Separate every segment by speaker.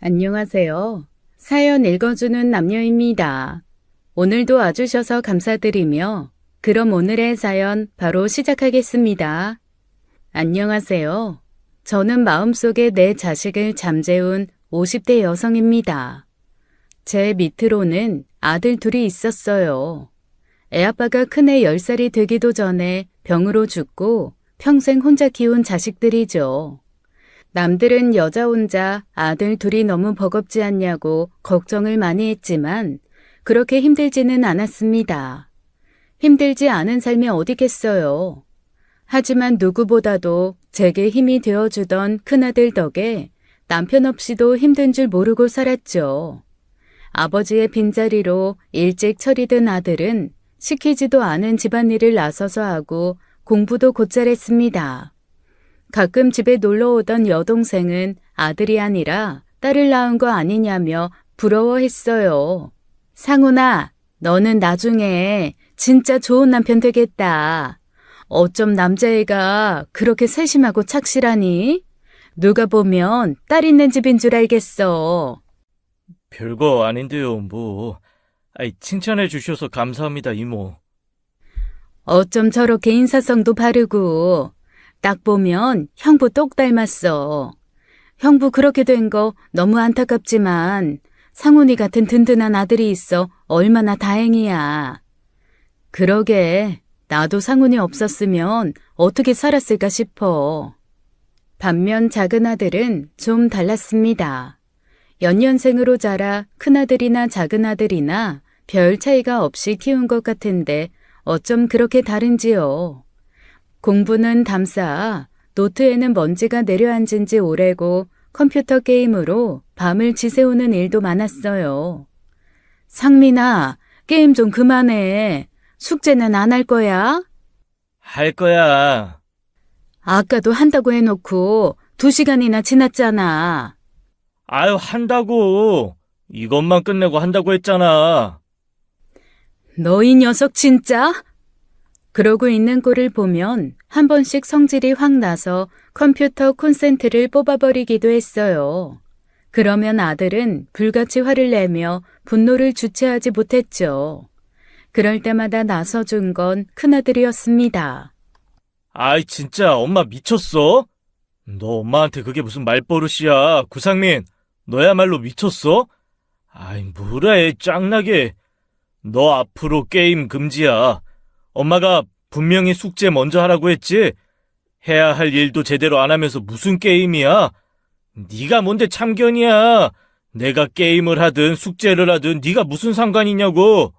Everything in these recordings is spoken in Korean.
Speaker 1: 안녕하세요. 사연 읽어주는 남녀입니다. 오늘도 와주셔서 감사드리며 그럼 오늘의 사연 바로 시작하겠습니다. 안녕하세요. 저는 마음속에 내 자식을 잠재운 50대 여성입니다. 제 밑으로는 아들 둘이 있었어요. 애아빠가 큰애 10살이 되기도 전에 병으로 죽고 평생 혼자 키운 자식들이죠. 남들은 여자 혼자 아들 둘이 너무 버겁지 않냐고 걱정을 많이 했지만 그렇게 힘들지는 않았습니다. 힘들지 않은 삶이 어디겠어요. 하지만 누구보다도 제게 힘이 되어주던 큰아들 덕에 남편 없이도 힘든 줄 모르고 살았죠. 아버지의 빈자리로 일찍 처리된 아들은 시키지도 않은 집안일을 나서서 하고 공부도 곧잘 했습니다. 가끔 집에 놀러 오던 여동생은 아들이 아니라 딸을 낳은 거 아니냐며 부러워했어요. 상훈아, 너는 나중에 진짜 좋은 남편 되겠다. 어쩜 남자애가 그렇게 세심하고 착실하니? 누가 보면 딸 있는 집인 줄 알겠어.
Speaker 2: 별거 아닌데요, 뭐. 칭찬해 주셔서 감사합니다, 이모.
Speaker 1: 어쩜 저렇게 인사성도 바르고 딱 보면 형부 똑 닮았어. 형부 그렇게 된 거 너무 안타깝지만 상훈이 같은 든든한 아들이 있어 얼마나 다행이야. 그러게 나도 상훈이 없었으면 어떻게 살았을까 싶어. 반면 작은 아들은 좀 달랐습니다. 연년생으로 자라 큰아들이나 작은아들이나 별 차이가 없이 키운 것 같은데 어쩜 그렇게 다른지요. 공부는 담쌓아 노트에는 먼지가 내려앉은 지 오래고 컴퓨터 게임으로 밤을 지새우는 일도 많았어요. 상민아, 게임 좀 그만해. 숙제는 안 할 거야?
Speaker 2: 할 거야.
Speaker 1: 아까도 한다고 해놓고 2시간이나 지났잖아.
Speaker 2: 아유, 한다고. 이것만 끝내고 한다고 했잖아.
Speaker 1: 너 이 녀석 진짜? 그러고 있는 꼴을 보면 한 번씩 성질이 확 나서 컴퓨터 콘센트를 뽑아버리기도 했어요. 그러면 아들은 불같이 화를 내며 분노를 주체하지 못했죠. 그럴 때마다 나서준 건 큰아들이었습니다.
Speaker 2: 아이, 진짜 엄마 미쳤어? 너 엄마한테 그게 무슨 말버릇이야. 구상민, 너야말로 미쳤어? 아이, 뭐래, 짱나게. 너 앞으로 게임 금지야. 엄마가 분명히 숙제 먼저 하라고 했지? 해야 할 일도 제대로 안 하면서 무슨 게임이야? 네가 뭔데 참견이야. 내가 게임을 하든 숙제를 하든 네가 무슨 상관이냐고.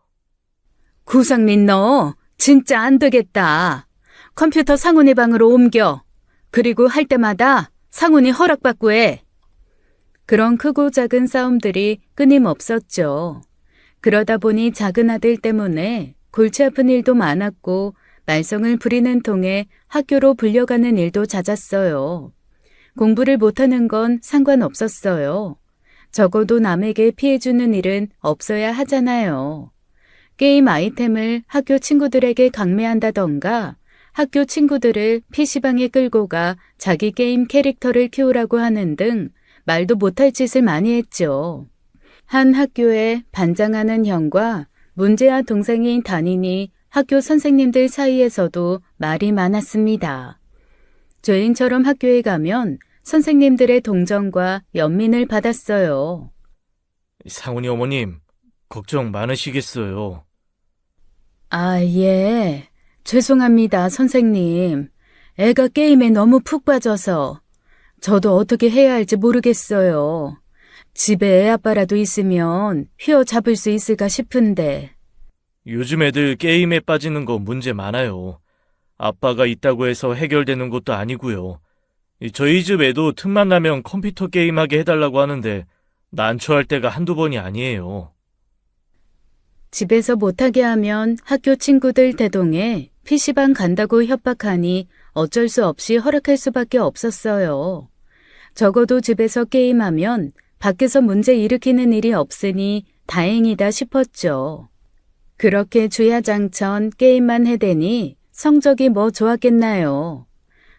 Speaker 1: 구상민 너 진짜 안 되겠다. 컴퓨터 상훈이 방으로 옮겨. 그리고 할 때마다 상훈이 허락받고 해. 그런 크고 작은 싸움들이 끊임없었죠. 그러다 보니 작은 아들 때문에 골치 아픈 일도 많았고 말썽을 부리는 통에 학교로 불려가는 일도 잦았어요. 공부를 못하는 건 상관없었어요. 적어도 남에게 피해주는 일은 없어야 하잖아요. 게임 아이템을 학교 친구들에게 강매한다던가 학교 친구들을 PC방에 끌고 가 자기 게임 캐릭터를 키우라고 하는 등 말도 못할 짓을 많이 했죠. 한 학교에 반장하는 형과 문제아 동생인 담임이 학교 선생님들 사이에서도 말이 많았습니다. 죄인처럼 학교에 가면 선생님들의 동정과 연민을 받았어요.
Speaker 2: 상훈이 어머님, 걱정 많으시겠어요.
Speaker 1: 아, 예. 죄송합니다, 선생님. 애가 게임에 너무 푹 빠져서 저도 어떻게 해야 할지 모르겠어요. 집에 애아빠라도 있으면 휘어잡을 수 있을까 싶은데.
Speaker 2: 요즘 애들 게임에 빠지는 거 문제 많아요. 아빠가 있다고 해서 해결되는 것도 아니고요. 저희 집 애도 틈만 나면 컴퓨터 게임하게 해달라고 하는데 난처할 때가 한두 번이 아니에요.
Speaker 1: 집에서 못하게 하면 학교 친구들 대동해 PC방 간다고 협박하니 어쩔 수 없이 허락할 수밖에 없었어요. 적어도 집에서 게임하면 밖에서 문제 일으키는 일이 없으니 다행이다 싶었죠. 그렇게 주야장천 게임만 해대니 성적이 뭐 좋았겠나요.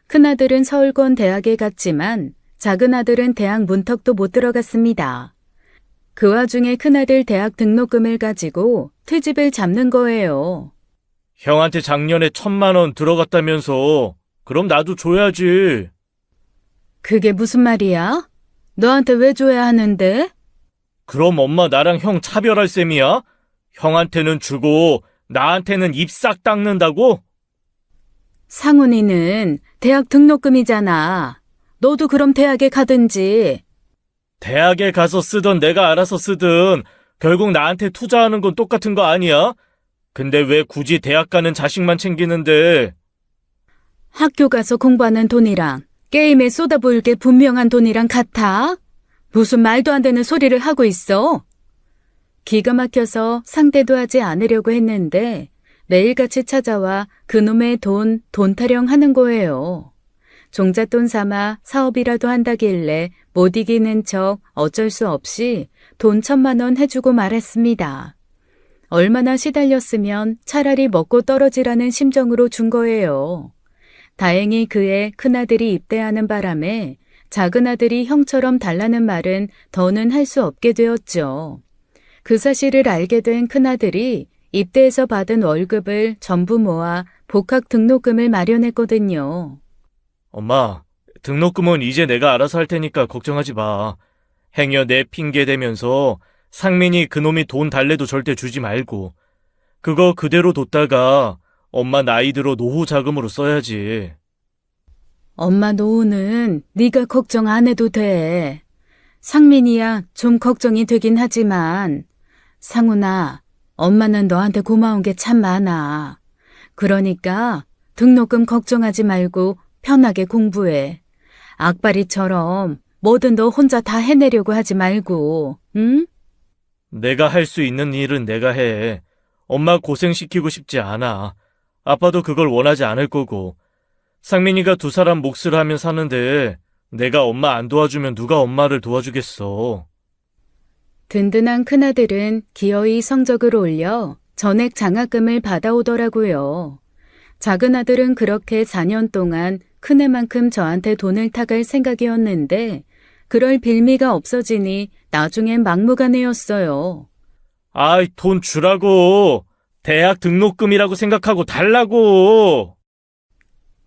Speaker 1: 큰아들은 서울권 대학에 갔지만 작은 아들은 대학 문턱도 못 들어갔습니다. 그 와중에 큰아들 대학 등록금을 가지고 트집을 잡는 거예요.
Speaker 2: 형한테 작년에 1,000만 원 들어갔다면서. 그럼 나도 줘야지.
Speaker 1: 그게 무슨 말이야? 너한테 왜 줘야 하는데?
Speaker 2: 그럼 엄마 나랑 형 차별할 셈이야? 형한테는 주고 나한테는 입 싹 닦는다고?
Speaker 1: 상훈이는 대학 등록금이잖아. 너도 그럼 대학에 가든지.
Speaker 2: 대학에 가서 쓰던 내가 알아서 쓰든 결국 나한테 투자하는 건 똑같은 거 아니야? 근데 왜 굳이 대학 가는 자식만 챙기는데?
Speaker 1: 학교 가서 공부하는 돈이랑 게임에 쏟아부을 게 분명한 돈이랑 같아? 무슨 말도 안 되는 소리를 하고 있어? 기가 막혀서 상대도 하지 않으려고 했는데 매일같이 찾아와 그놈의 돈 타령 하는 거예요. 종잣돈 삼아 사업이라도 한다길래 못 이기는 척 어쩔 수 없이 돈 1,000만 원 해주고 말았습니다. 얼마나 시달렸으면 차라리 먹고 떨어지라는 심정으로 준 거예요. 다행히 그의 큰아들이 입대하는 바람에 작은아들이 형처럼 달라는 말은 더는 할 수 없게 되었죠. 그 사실을 알게 된 큰아들이 입대해서 받은 월급을 전부 모아 복학 등록금을 마련했거든요.
Speaker 2: 엄마, 등록금은 이제 내가 알아서 할 테니까 걱정하지 마. 행여 내 핑계 대면서 상민이 그놈이 돈 달래도 절대 주지 말고. 그거 그대로 뒀다가 엄마 나이 들어 노후 자금으로 써야지.
Speaker 1: 엄마 노후는 네가 걱정 안 해도 돼. 상민이야 좀 걱정이 되긴 하지만 상훈아, 엄마는 너한테 고마운 게 참 많아. 그러니까 등록금 걱정하지 말고 편하게 공부해. 악바리처럼 뭐든 너 혼자 다 해내려고 하지 말고, 응?
Speaker 2: 내가 할 수 있는 일은 내가 해. 엄마 고생시키고 싶지 않아. 아빠도 그걸 원하지 않을 거고. 상민이가 두 사람 몫을 하면 사는데 내가 엄마 안 도와주면 누가 엄마를 도와주겠어.
Speaker 1: 든든한 큰아들은 기어이 성적을 올려 전액 장학금을 받아오더라고요. 작은아들은 그렇게 4년 동안 큰애만큼 저한테 돈을 타갈 생각이었는데 그럴 빌미가 없어지니 나중엔 막무가내였어요.
Speaker 2: 아이, 돈 주라고. 대학 등록금이라고 생각하고 달라고.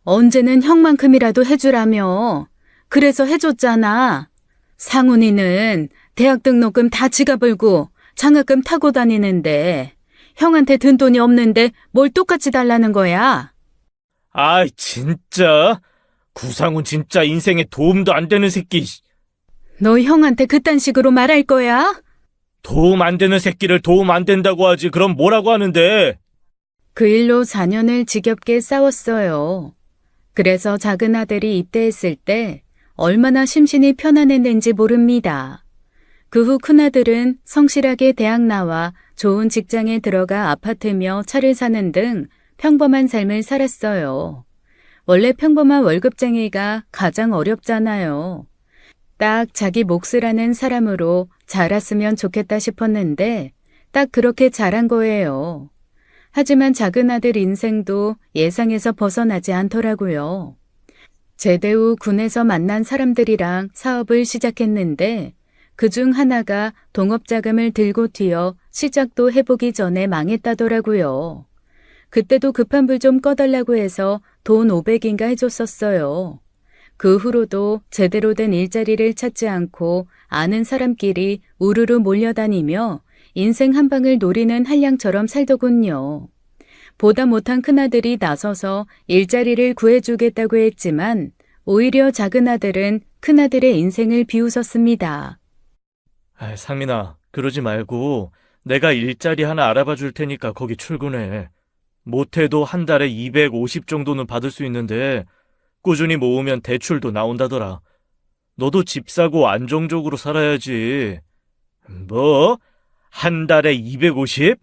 Speaker 1: 언제는 형만큼이라도 해주라며. 그래서 해줬잖아. 상훈이는 대학 등록금 다 지가 벌고 장학금 타고 다니는데 형한테 든 돈이 없는데 뭘 똑같이 달라는 거야?
Speaker 2: 아이, 진짜. 구상훈 진짜 인생에 도움도 안 되는 새끼.
Speaker 1: 너 형한테 그딴 식으로 말할 거야?
Speaker 2: 도움 안 되는 새끼를 도움 안 된다고 하지. 그럼 뭐라고 하는데?
Speaker 1: 그 일로 4년을 지겹게 싸웠어요. 그래서 작은 아들이 입대했을 때 얼마나 심신이 편안했는지 모릅니다. 그 후 큰아들은 성실하게 대학 나와 좋은 직장에 들어가 아파트며 차를 사는 등 평범한 삶을 살았어요. 원래 평범한 월급쟁이가 가장 어렵잖아요. 딱 자기 몫을 하는 사람으로 자랐으면 좋겠다 싶었는데 딱 그렇게 자란 거예요. 하지만 작은 아들 인생도 예상에서 벗어나지 않더라고요. 제대 후 군에서 만난 사람들이랑 사업을 시작했는데 그중 하나가 동업자금을 들고 튀어 시작도 해보기 전에 망했다더라고요. 그때도 급한 불 좀 꺼달라고 해서 돈 500인가 해줬었어요. 그 후로도 제대로 된 일자리를 찾지 않고 아는 사람끼리 우르르 몰려다니며 인생 한 방을 노리는 한량처럼 살더군요. 보다 못한 큰아들이 나서서 일자리를 구해주겠다고 했지만 오히려 작은 아들은 큰아들의 인생을 비웃었습니다.
Speaker 2: 아이, 상민아, 그러지 말고 내가 일자리 하나 알아봐 줄 테니까 거기 출근해. 못해도 한 달에 250 정도는 받을 수 있는데 꾸준히 모으면 대출도 나온다더라. 너도 집 사고 안정적으로 살아야지. 뭐? 한 달에 250?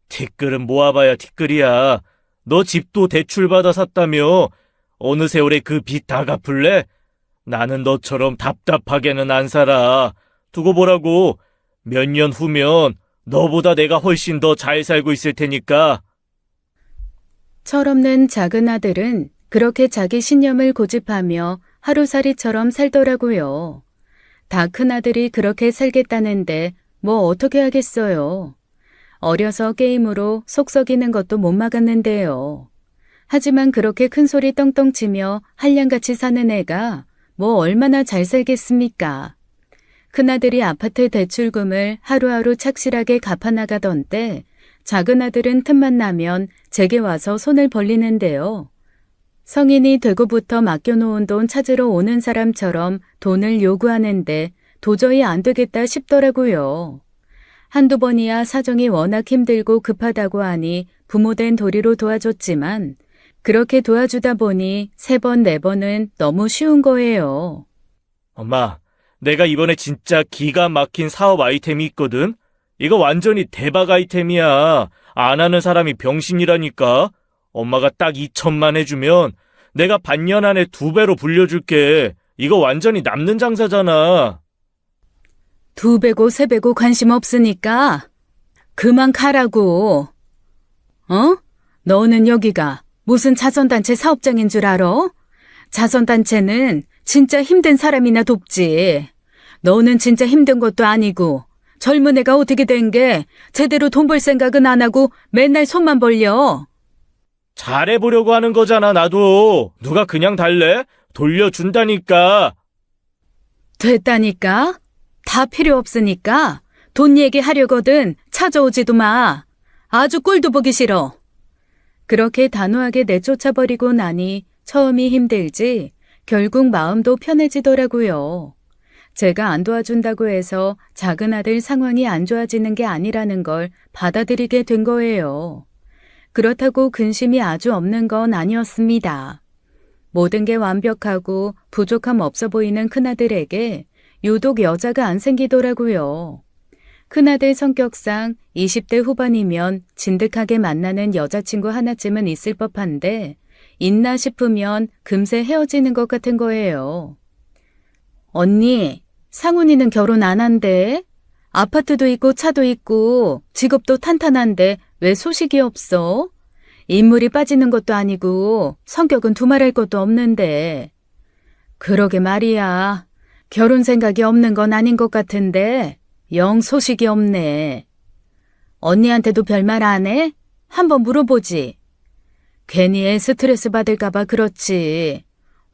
Speaker 2: 티끌은 모아봐야 티끌이야. 너 집도 대출받아 샀다며. 어느 세월에 그 빚 다 갚을래? 나는 너처럼 답답하게는 안 살아. 두고 보라고. 몇 년 후면 너보다 내가 훨씬 더 잘 살고 있을 테니까.
Speaker 1: 철없는 작은 아들은 그렇게 자기 신념을 고집하며 하루살이처럼 살더라고요. 다 큰아들이 그렇게 살겠다는데 뭐 어떻게 하겠어요. 어려서 게임으로 속 썩이는 것도 못 막았는데요. 하지만 그렇게 큰 소리 떵떵 치며 한량같이 사는 애가 뭐 얼마나 잘 살겠습니까? 큰아들이 아파트 대출금을 하루하루 착실하게 갚아나가던 때 작은 아들은 틈만 나면 제게 와서 손을 벌리는데요. 성인이 되고부터 맡겨놓은 돈 찾으러 오는 사람처럼 돈을 요구하는데 도저히 안 되겠다 싶더라고요. 한두 번이야 사정이 워낙 힘들고 급하다고 하니 부모된 도리로 도와줬지만 그렇게 도와주다 보니 3번, 4번은 너무 쉬운 거예요.
Speaker 2: 엄마, 내가 이번에 진짜 기가 막힌 사업 아이템이 있거든? 이거 완전히 대박 아이템이야. 안 하는 사람이 병신이라니까. 엄마가 딱 2천만 해주면 내가 반년 안에 2배로 불려줄게. 이거 완전히 남는 장사잖아.
Speaker 1: 2배고 3배고 관심 없으니까 그만 가라고. 어? 너는 여기가 무슨 자선단체 사업장인 줄 알아? 자선단체는 진짜 힘든 사람이나 돕지. 너는 진짜 힘든 것도 아니고 젊은 애가 어떻게 된 게 제대로 돈 벌 생각은 안 하고 맨날 손만 벌려.
Speaker 2: 잘해보려고 하는 거잖아, 나도. 누가 그냥 달래? 돌려준다니까.
Speaker 1: 됐다니까? 다 필요 없으니까 돈 얘기하려거든 찾아오지도 마. 아주 꼴도 보기 싫어. 그렇게 단호하게 내쫓아버리고 나니 처음이 힘들지 결국 마음도 편해지더라고요. 제가 안 도와준다고 해서 작은 아들 상황이 안 좋아지는 게 아니라는 걸 받아들이게 된 거예요. 그렇다고 근심이 아주 없는 건 아니었습니다. 모든 게 완벽하고 부족함 없어 보이는 큰아들에게 유독 여자가 안 생기더라고요. 큰아들 성격상 20대 후반이면 진득하게 만나는 여자친구 하나쯤은 있을 법한데 있나 싶으면 금세 헤어지는 것 같은 거예요. 언니, 상훈이는 결혼 안 한대? 아파트도 있고 차도 있고 직업도 탄탄한데 왜 소식이 없어? 인물이 빠지는 것도 아니고 성격은 두말할 것도 없는데. 그러게 말이야. 결혼 생각이 없는 건 아닌 것 같은데 영 소식이 없네. 언니한테도 별말 안 해? 한번 물어보지. 괜히 애 스트레스 받을까 봐 그렇지.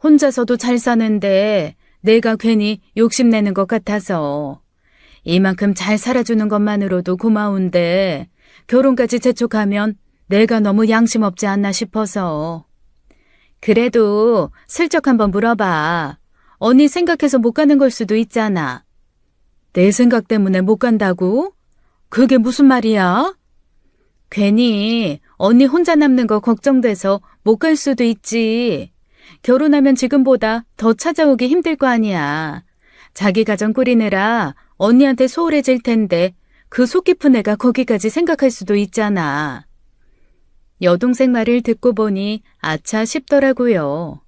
Speaker 1: 혼자서도 잘 사는데 내가 괜히 욕심내는 것 같아서. 이만큼 잘 살아주는 것만으로도 고마운데 결혼까지 재촉하면 내가 너무 양심 없지 않나 싶어서. 그래도 슬쩍 한번 물어봐. 언니 생각해서 못 가는 걸 수도 있잖아. 내 생각 때문에 못 간다고? 그게 무슨 말이야? 괜히 언니 혼자 남는 거 걱정돼서 못 갈 수도 있지. 결혼하면 지금보다 더 찾아오기 힘들 거 아니야. 자기 가정 꾸리느라 언니한테 소홀해질 텐데 그 속 깊은 애가 거기까지 생각할 수도 있잖아. 여동생 말을 듣고 보니 아차 싶더라고요.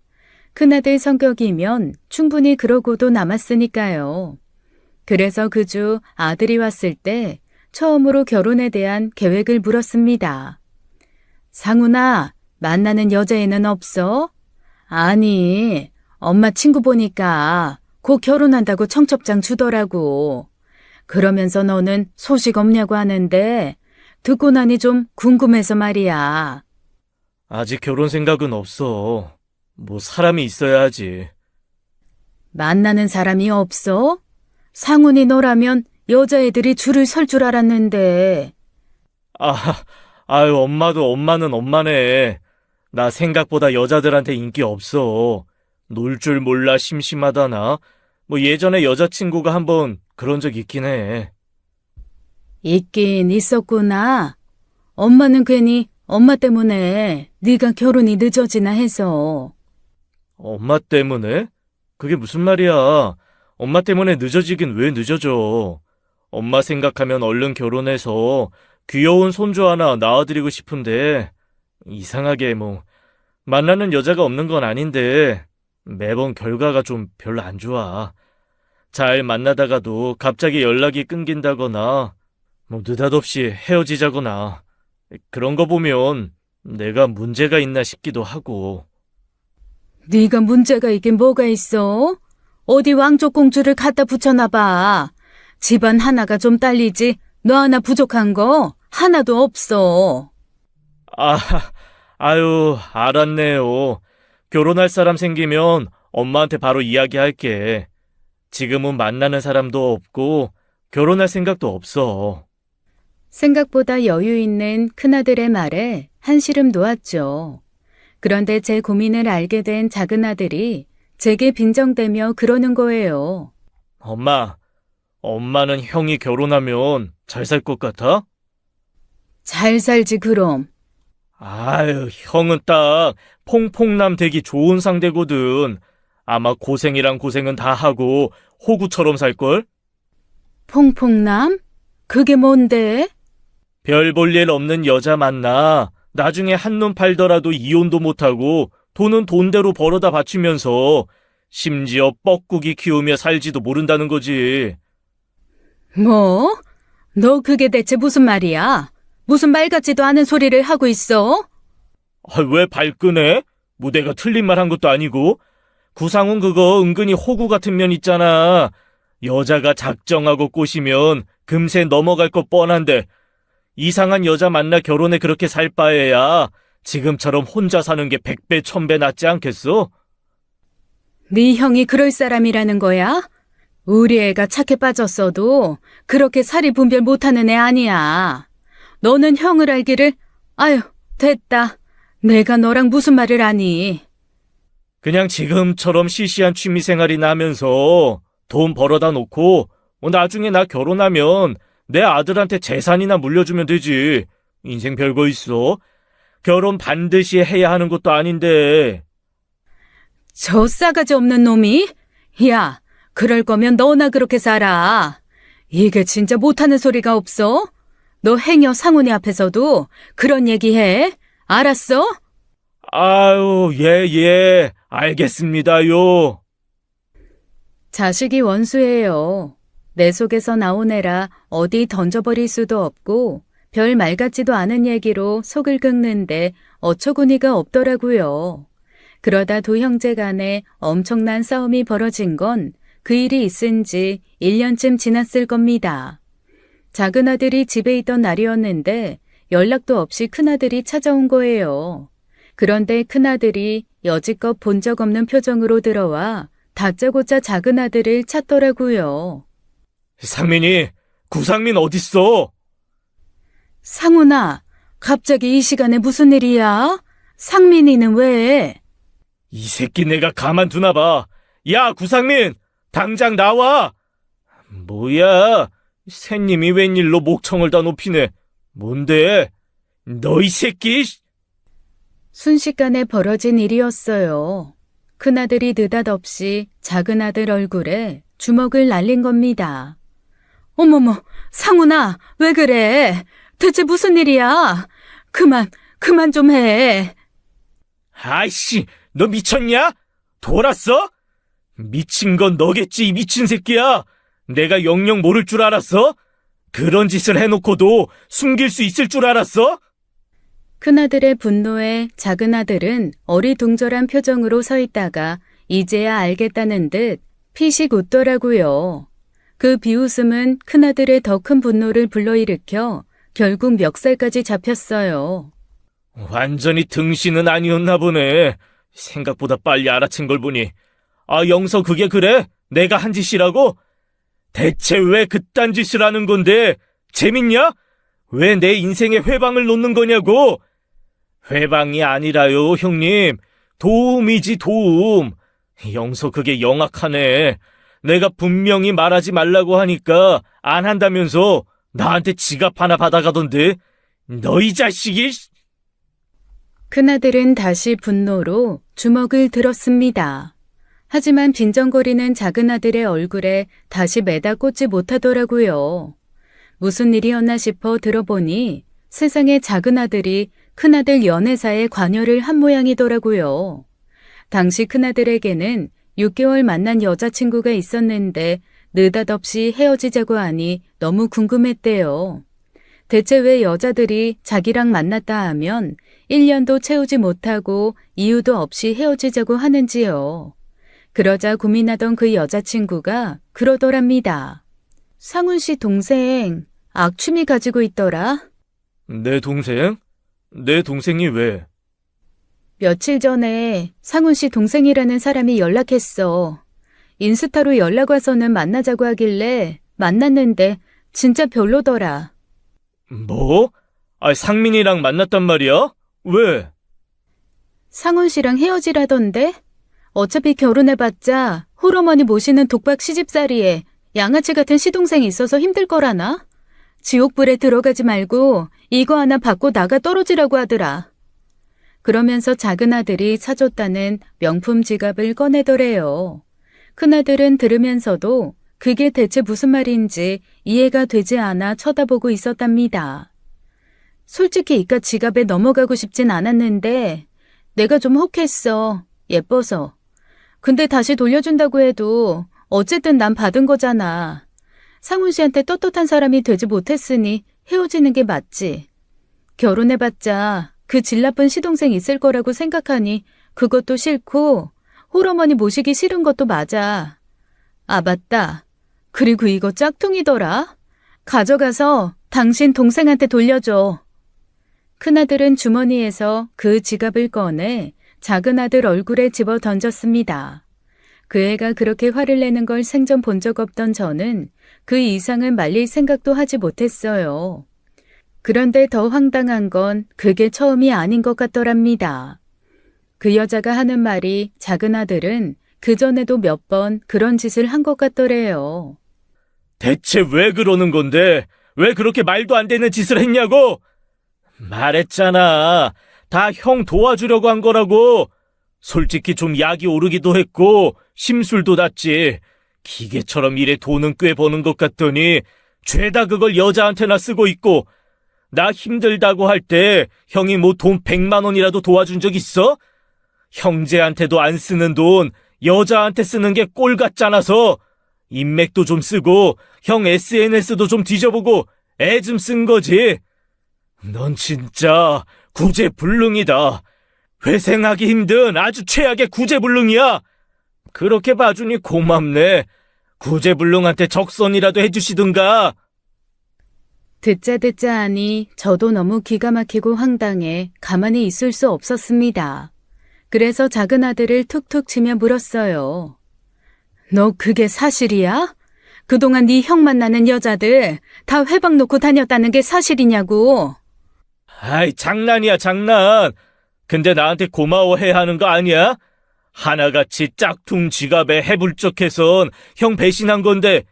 Speaker 1: 큰아들 성격이면 충분히 그러고도 남았으니까요. 그래서 그 주 아들이 왔을 때 처음으로 결혼에 대한 계획을 물었습니다. 상훈아, 만나는 여자애는 없어? 아니, 엄마 친구 보니까 곧 결혼한다고 청첩장 주더라고. 그러면서 너는 소식 없냐고 하는데 듣고 나니 좀 궁금해서 말이야.
Speaker 2: 아직 결혼 생각은 없어. 뭐 사람이 있어야 하지.
Speaker 1: 만나는 사람이 없어? 상훈이 너라면 여자애들이 줄을 설 줄 알았는데.
Speaker 2: 아유, 엄마는 엄마네. 나 생각보다 여자들한테 인기 없어. 놀 줄 몰라 심심하다나. 뭐 예전에 여자친구가 한번 그런 적 있긴 해.
Speaker 1: 있긴 있었구나. 엄마는 괜히 엄마 때문에 네가 결혼이 늦어지나 해서.
Speaker 2: 엄마 때문에? 그게 무슨 말이야. 엄마 때문에 늦어지긴 왜 늦어져. 엄마 생각하면 얼른 결혼해서 귀여운 손주 하나 낳아드리고 싶은데 이상하게 뭐 만나는 여자가 없는 건 아닌데 매번 결과가 좀 별로 안 좋아. 잘 만나다가도 갑자기 연락이 끊긴다거나 뭐 느닷없이 헤어지자거나 그런 거 보면 내가 문제가 있나 싶기도 하고.
Speaker 1: 네가 문제가 있긴 뭐가 있어? 어디 왕족 공주를 갖다 붙여놔 봐. 집안 하나가 좀 딸리지 너 하나 부족한 거 하나도 없어.
Speaker 2: 아, 아유, 알았네요. 결혼할 사람 생기면 엄마한테 바로 이야기할게. 지금은 만나는 사람도 없고 결혼할 생각도 없어.
Speaker 1: 생각보다 여유 있는 큰아들의 말에 한시름 놓았죠. 그런데 제 고민을 알게 된 작은아들이 제게 빈정대며 그러는 거예요.
Speaker 2: 엄마는 형이 결혼하면 잘 살 것 같아?
Speaker 1: 잘 살지 그럼.
Speaker 2: 아유, 형은 딱 퐁퐁남 되기 좋은 상대거든. 아마 고생이랑 고생은 다 하고 호구처럼 살걸?
Speaker 1: 퐁퐁남? 그게 뭔데?
Speaker 2: 별 볼 일 없는 여자 만나 나중에 한눈 팔더라도 이혼도 못하고 돈은 돈대로 벌어다 바치면서 심지어 뻐꾸기 키우며 살지도 모른다는 거지.
Speaker 1: 뭐? 너 그게 대체 무슨 말이야? 무슨 말 같지도 않은 소리를 하고 있어?
Speaker 2: 왜 발끈해? 뭐 내가 틀린 말 한 것도 아니고. 구상훈 그거 은근히 호구 같은 면 있잖아. 여자가 작정하고 꼬시면 금세 넘어갈 거 뻔한데 이상한 여자 만나 결혼에 그렇게 살 바에야 지금처럼 혼자 사는 게 100배 1000배 낫지 않겠어?
Speaker 1: 네 형이 그럴 사람이라는 거야? 우리 애가 착해 빠졌어도 그렇게 사리 분별 못하는 애 아니야. 너는 형을 알기를 아유 됐다. 내가 너랑 무슨 말을 하니.
Speaker 2: 그냥 지금처럼 시시한 취미생활이나 하면서 돈 벌어다 놓고 나중에 나 결혼하면 내 아들한테 재산이나 물려주면 되지. 인생 별거 있어. 결혼 반드시 해야 하는 것도 아닌데.
Speaker 1: 저 싸가지 없는 놈이? 야, 그럴 거면 너나 그렇게 살아. 이게 진짜 못하는 소리가 없어? 너 행여 상훈이 앞에서도 그런 얘기해. 알았어?
Speaker 2: 아유, 예, 알겠습니다요.
Speaker 1: 자식이 원수예요. 내 속에서 나온 애라 어디 던져버릴 수도 없고 별 말 같지도 않은 얘기로 속을 긁는데 어처구니가 없더라고요. 그러다 두 형제 간에 엄청난 싸움이 벌어진 건 그 일이 있은 지 1년쯤 지났을 겁니다. 작은 아들이 집에 있던 날이었는데 연락도 없이 큰아들이 찾아온 거예요. 그런데 큰아들이 여지껏 본 적 없는 표정으로 들어와 다짜고짜 작은 아들을 찾더라고요.
Speaker 2: 상민이, 구상민 어딨어?
Speaker 1: 상훈아, 갑자기 이 시간에 무슨 일이야? 상민이는 왜?
Speaker 2: 이 새끼 내가 가만두나 봐. 야, 구상민! 당장 나와! 뭐야? 새님이 웬일로 목청을 다 높이네. 뭔데? 너 이 새끼!
Speaker 1: 순식간에 벌어진 일이었어요. 큰아들이 느닷없이 작은아들 얼굴에 주먹을 날린 겁니다. 어머머, 상훈아, 왜 그래? 대체 무슨 일이야? 그만 좀 해.
Speaker 2: 아이씨, 너 미쳤냐? 돌았어? 미친 건 너겠지, 이 미친 새끼야. 내가 영영 모를 줄 알았어? 그런 짓을 해놓고도 숨길 수 있을 줄 알았어?
Speaker 1: 큰아들의 분노에 작은아들은 어리둥절한 표정으로 서 있다가 이제야 알겠다는 듯 피식 웃더라고요. 그 비웃음은 큰아들의 더 큰 분노를 불러일으켜 결국 멱살까지 잡혔어요.
Speaker 2: 완전히 등신은 아니었나 보네. 생각보다 빨리 알아챈 걸 보니. 아, 영서 그게 그래? 내가 한 짓이라고? 대체 왜 그딴 짓을 하는 건데? 재밌냐? 왜 내 인생에 회방을 놓는 거냐고? 회방이 아니라요, 형님. 도움이지, 도움. 영서 그게 영악하네. 내가 분명히 말하지 말라고 하니까 안 한다면서 나한테 지갑 하나 받아가던데. 너 이 자식이...
Speaker 1: 큰아들은 다시 분노로 주먹을 들었습니다. 하지만 빈정거리는 작은아들의 얼굴에 다시 매다 꽂지 못하더라고요. 무슨 일이었나 싶어 들어보니 세상에 작은아들이 큰아들 연애사에 관여를 한 모양이더라고요. 당시 큰아들에게는 6개월 만난 여자친구가 있었는데 느닷없이 헤어지자고 하니 너무 궁금했대요. 대체 왜 여자들이 자기랑 만났다 하면 1년도 채우지 못하고 이유도 없이 헤어지자고 하는지요. 그러자 고민하던 그 여자친구가 그러더랍니다. 상훈 씨 동생 악취미 가지고 있더라.
Speaker 2: 내 동생? 내 동생이 왜?
Speaker 1: 며칠 전에 상훈 씨 동생이라는 사람이 연락했어. 인스타로 연락 와서는 만나자고 하길래 만났는데 진짜 별로더라.
Speaker 2: 뭐? 상민이랑 만났단 말이야? 왜?
Speaker 1: 상훈 씨랑 헤어지라던데? 어차피 결혼해봤자 홀어머니 모시는 독박 시집살이에 양아치 같은 시동생이 있어서 힘들 거라나? 지옥불에 들어가지 말고 이거 하나 받고 나가 떨어지라고 하더라. 그러면서 작은 아들이 사줬다는 명품 지갑을 꺼내더래요. 큰아들은 들으면서도 그게 대체 무슨 말인지 이해가 되지 않아 쳐다보고 있었답니다. 솔직히 이깟 지갑에 넘어가고 싶진 않았는데 내가 좀 혹했어. 예뻐서. 근데 다시 돌려준다고 해도 어쨌든 난 받은 거잖아. 상훈 씨한테 떳떳한 사람이 되지 못했으니 헤어지는 게 맞지. 결혼해봤자 그 질 나쁜 시동생 있을 거라고 생각하니 그것도 싫고 홀어머니 모시기 싫은 것도 맞아. 아, 맞다. 그리고 이거 짝퉁이더라. 가져가서 당신 동생한테 돌려줘. 큰아들은 주머니에서 그 지갑을 꺼내 작은 아들 얼굴에 집어 던졌습니다. 그 애가 그렇게 화를 내는 걸 생전 본 적 없던 저는 그 이상을 말릴 생각도 하지 못했어요. 그런데 더 황당한 건 그게 처음이 아닌 것 같더랍니다. 그 여자가 하는 말이 작은 아들은 그전에도 몇 번 그런 짓을 한 것 같더래요.
Speaker 2: 대체 왜 그러는 건데? 왜 그렇게 말도 안 되는 짓을 했냐고? 말했잖아. 다 형 도와주려고 한 거라고. 솔직히 좀 약이 오르기도 했고 심술도 났지. 기계처럼 일에 돈은 꽤 버는 것 같더니 죄다 그걸 여자한테나 쓰고 있고, 나 힘들다고 할 때 형이 뭐 돈 100만 원이라도 도와준 적 있어? 형제한테도 안 쓰는 돈 여자한테 쓰는 게 꼴 같잖아서 인맥도 좀 쓰고 형 SNS도 좀 뒤져보고 애 좀 쓴 거지. 넌 진짜 구제불능이다. 회생하기 힘든 아주 최악의 구제불능이야. 그렇게 봐주니 고맙네. 구제불능한테 적선이라도 해주시든가.
Speaker 1: 듣자 하니 저도 너무 기가 막히고 황당해 가만히 있을 수 없었습니다. 그래서 작은 아들을 툭툭 치며 물었어요. 너 그게 사실이야? 그동안 네 형 만나는 여자들 다 회방 놓고 다녔다는 게 사실이냐고.
Speaker 2: 아이, 장난이야, 장난. 근데 나한테 고마워해야 하는 거 아니야? 하나같이 짝퉁 지갑에 해불쩍해선 형 배신한 건데,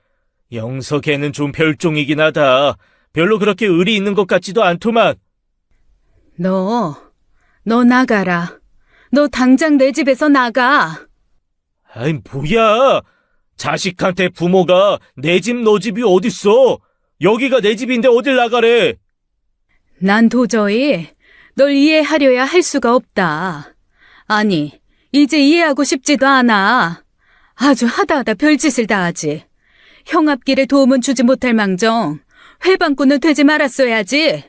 Speaker 2: 영석애는 좀 별종이긴 하다. 별로 그렇게 의리 있는 것 같지도 않더만.
Speaker 1: 너 나가라. 너 당장 내 집에서 나가.
Speaker 2: 아이, 뭐야. 자식한테 부모가 내 집, 너 집이 어딨어. 여기가 내 집인데 어딜 나가래.
Speaker 1: 난 도저히 널 이해하려야 할 수가 없다. 아니, 이제 이해하고 싶지도 않아. 아주 하다 별짓을 다 하지. 형 앞길에 도움은 주지 못할 망정 회방꾼은 되지 말았어야지.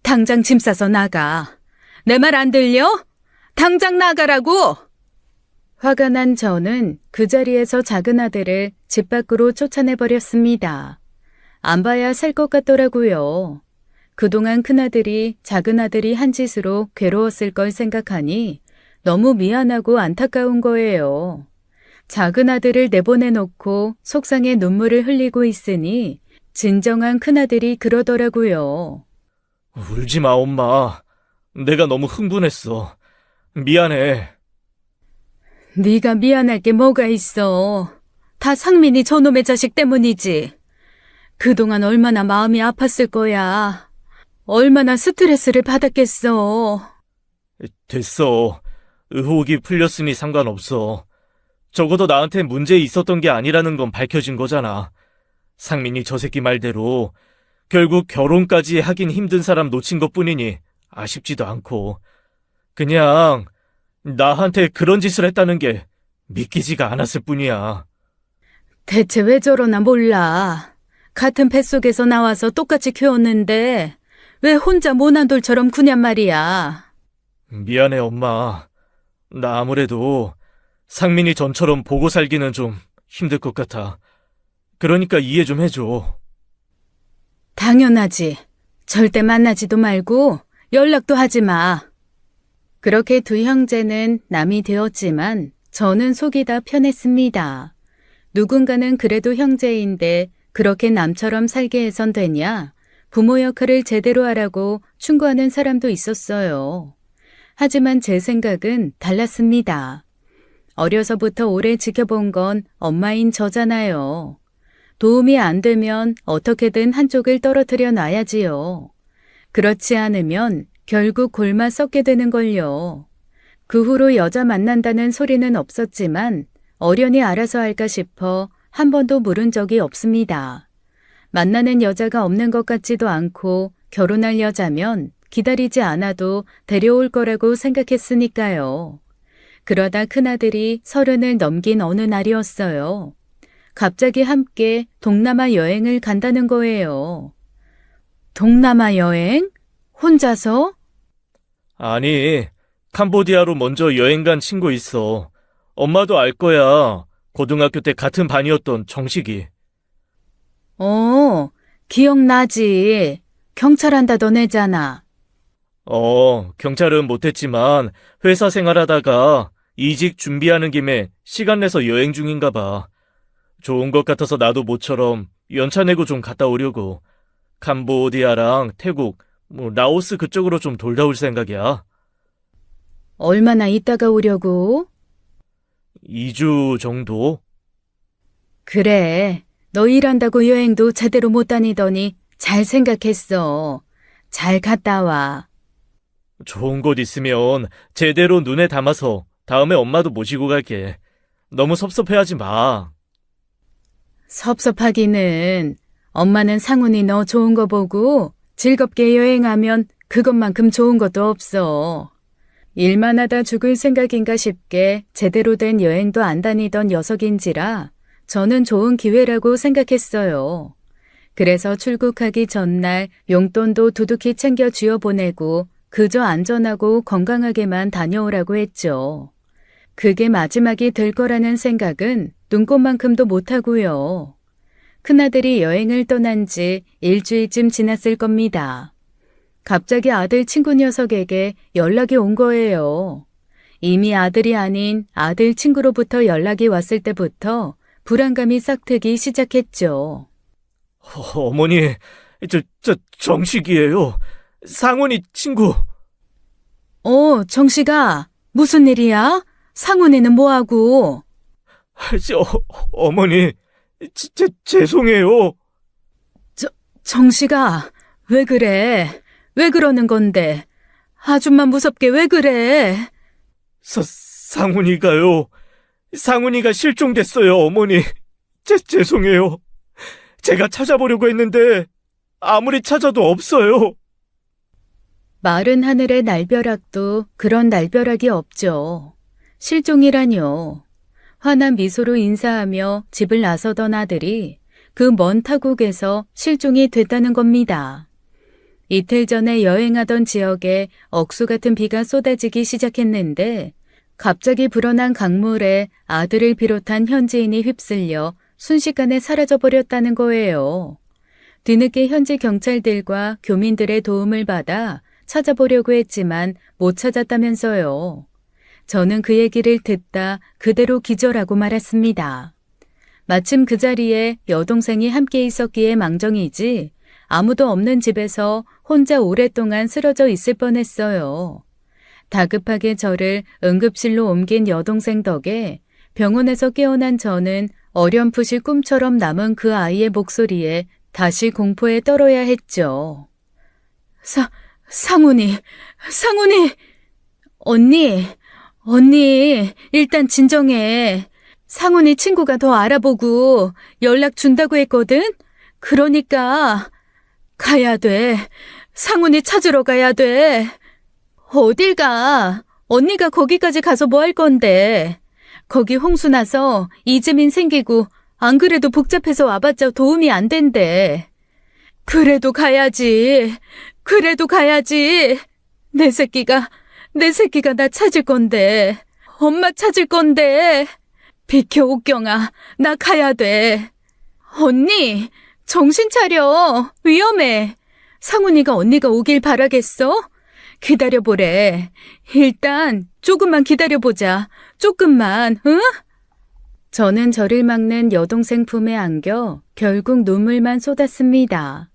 Speaker 1: 당장 짐 싸서 나가. 내 말 안 들려? 당장 나가라고! 화가 난 저는 그 자리에서 작은 아들을 집 밖으로 쫓아내버렸습니다. 안 봐야 살 것 같더라고요. 그동안 큰아들이 작은 아들이 한 짓으로 괴로웠을 걸 생각하니 너무 미안하고 안타까운 거예요. 작은 아들을 내보내놓고 속상해 눈물을 흘리고 있으니 진정한 큰아들이 그러더라고요.
Speaker 2: 울지 마, 엄마. 내가 너무 흥분했어. 미안해.
Speaker 1: 네가 미안할 게 뭐가 있어. 다 상민이 저놈의 자식 때문이지. 그동안 얼마나 마음이 아팠을 거야. 얼마나 스트레스를 받았겠어.
Speaker 2: 됐어. 의혹이 풀렸으니 상관없어. 적어도 나한테 문제 있었던 게 아니라는 건 밝혀진 거잖아. 상민이 저 새끼 말대로 결국 결혼까지 하긴 힘든 사람 놓친 것뿐이니 아쉽지도 않고, 그냥 나한테 그런 짓을 했다는 게 믿기지가 않았을 뿐이야.
Speaker 1: 대체 왜 저러나 몰라. 같은 뱃속에서 나와서 똑같이 키웠는데 왜 혼자 모난 돌처럼 구냔 말이야.
Speaker 2: 미안해, 엄마. 나 아무래도 상민이 전처럼 보고 살기는 좀 힘들 것 같아. 그러니까 이해 좀 해줘.
Speaker 1: 당연하지. 절대 만나지도 말고 연락도 하지 마. 그렇게 두 형제는 남이 되었지만 저는 속이 다 편했습니다. 누군가는 그래도 형제인데 그렇게 남처럼 살게 해선 되냐? 부모 역할을 제대로 하라고 충고하는 사람도 있었어요. 하지만 제 생각은 달랐습니다. 어려서부터 오래 지켜본 건 엄마인 저잖아요. 도움이 안 되면 어떻게든 한쪽을 떨어뜨려 놔야지요. 그렇지 않으면 결국 골마 썩게 되는걸요. 그 후로 여자 만난다는 소리는 없었지만 어련히 알아서 할까 싶어 한 번도 물은 적이 없습니다. 만나는 여자가 없는 것 같지도 않고 결혼할 여자면 기다리지 않아도 데려올 거라고 생각했으니까요. 그러다 큰아들이 30을 넘긴 어느 날이었어요. 갑자기 함께 동남아 여행을 간다는 거예요. 동남아 여행? 혼자서?
Speaker 2: 아니, 캄보디아로 먼저 여행 간 친구 있어. 엄마도 알 거야. 고등학교 때 같은 반이었던 정식이.
Speaker 1: 기억나지. 경찰한다던 애잖아.
Speaker 2: 경찰은 못했지만 회사 생활하다가 이직 준비하는 김에 시간 내서 여행 중인가 봐. 좋은 것 같아서 나도 모처럼 연차 내고 좀 갔다 오려고. 캄보디아랑 태국, 라오스 그쪽으로 좀 돌다 올 생각이야.
Speaker 1: 얼마나 있다가 오려고?
Speaker 2: 2주 정도?
Speaker 1: 그래. 너 일한다고 여행도 제대로 못 다니더니 잘 생각했어. 잘 갔다 와.
Speaker 2: 좋은 곳 있으면 제대로 눈에 담아서 다음에 엄마도 모시고 갈게. 너무 섭섭해하지 마.
Speaker 1: 섭섭하기는 엄마는 상훈이 너 좋은 거 보고 즐겁게 여행하면 그것만큼 좋은 것도 없어. 일만 하다 죽을 생각인가 싶게 제대로 된 여행도 안 다니던 녀석인지라 저는 좋은 기회라고 생각했어요. 그래서 출국하기 전날 용돈도 두둑히 챙겨 쥐어보내고 그저 안전하고 건강하게만 다녀오라고 했죠. 그게 마지막이 될 거라는 생각은 눈꼽만큼도 못하고요. 큰아들이 여행을 떠난 지 일주일쯤 지났을 겁니다. 갑자기 아들 친구 녀석에게 연락이 온 거예요. 이미 아들이 아닌 아들 친구로부터 연락이 왔을 때부터 불안감이 싹트기 시작했죠.
Speaker 2: 어머니, 정식이에요. 상훈이 친구.
Speaker 1: 정식아, 무슨 일이야? 상훈이는 뭐하고?
Speaker 2: 어머니, 죄송해요.
Speaker 1: 정식아, 왜 그래? 왜 그러는 건데? 아줌마 무섭게 왜 그래?
Speaker 2: 상훈이가요. 상훈이가 실종됐어요, 어머니. 죄송해요. 제가 찾아보려고 했는데 아무리 찾아도 없어요.
Speaker 1: 마른 하늘의 날벼락도 그런 날벼락이 없죠. 실종이라뇨. 환한 미소로 인사하며 집을 나서던 아들이 그 먼 타국에서 실종이 됐다는 겁니다. 이틀 전에 여행하던 지역에 억수 같은 비가 쏟아지기 시작했는데 갑자기 불어난 강물에 아들을 비롯한 현지인이 휩쓸려 순식간에 사라져버렸다는 거예요. 뒤늦게 현지 경찰들과 교민들의 도움을 받아 찾아보려고 했지만 못 찾았다면서요. 저는 그 얘기를 듣다 그대로 기절하고 말았습니다. 마침 그 자리에 여동생이 함께 있었기에 망정이지 아무도 없는 집에서 혼자 오랫동안 쓰러져 있을 뻔했어요. 다급하게 저를 응급실로 옮긴 여동생 덕에 병원에서 깨어난 저는 어렴풋이 꿈처럼 남은 그 아이의 목소리에 다시 공포에 떨어야 했죠. 상훈이. 언니, 일단 진정해. 상훈이 친구가 더 알아보고 연락 준다고 했거든? 그러니까 가야 돼. 상훈이 찾으러 가야 돼. 어딜 가? 언니가 거기까지 가서 뭐 할 건데? 거기 홍수 나서 이재민 생기고 안 그래도 복잡해서 와봤자 도움이 안 된대. 그래도 가야지. 그래도 가야지. 내 새끼가 나 찾을 건데. 엄마 찾을 건데. 비켜, 옥경아. 나 가야 돼. 언니, 정신 차려. 위험해. 상훈이가 언니가 오길 바라겠어? 기다려보래. 일단 조금만 기다려보자. 조금만, 응? 저는 저를 막는 여동생 품에 안겨 결국 눈물만 쏟았습니다.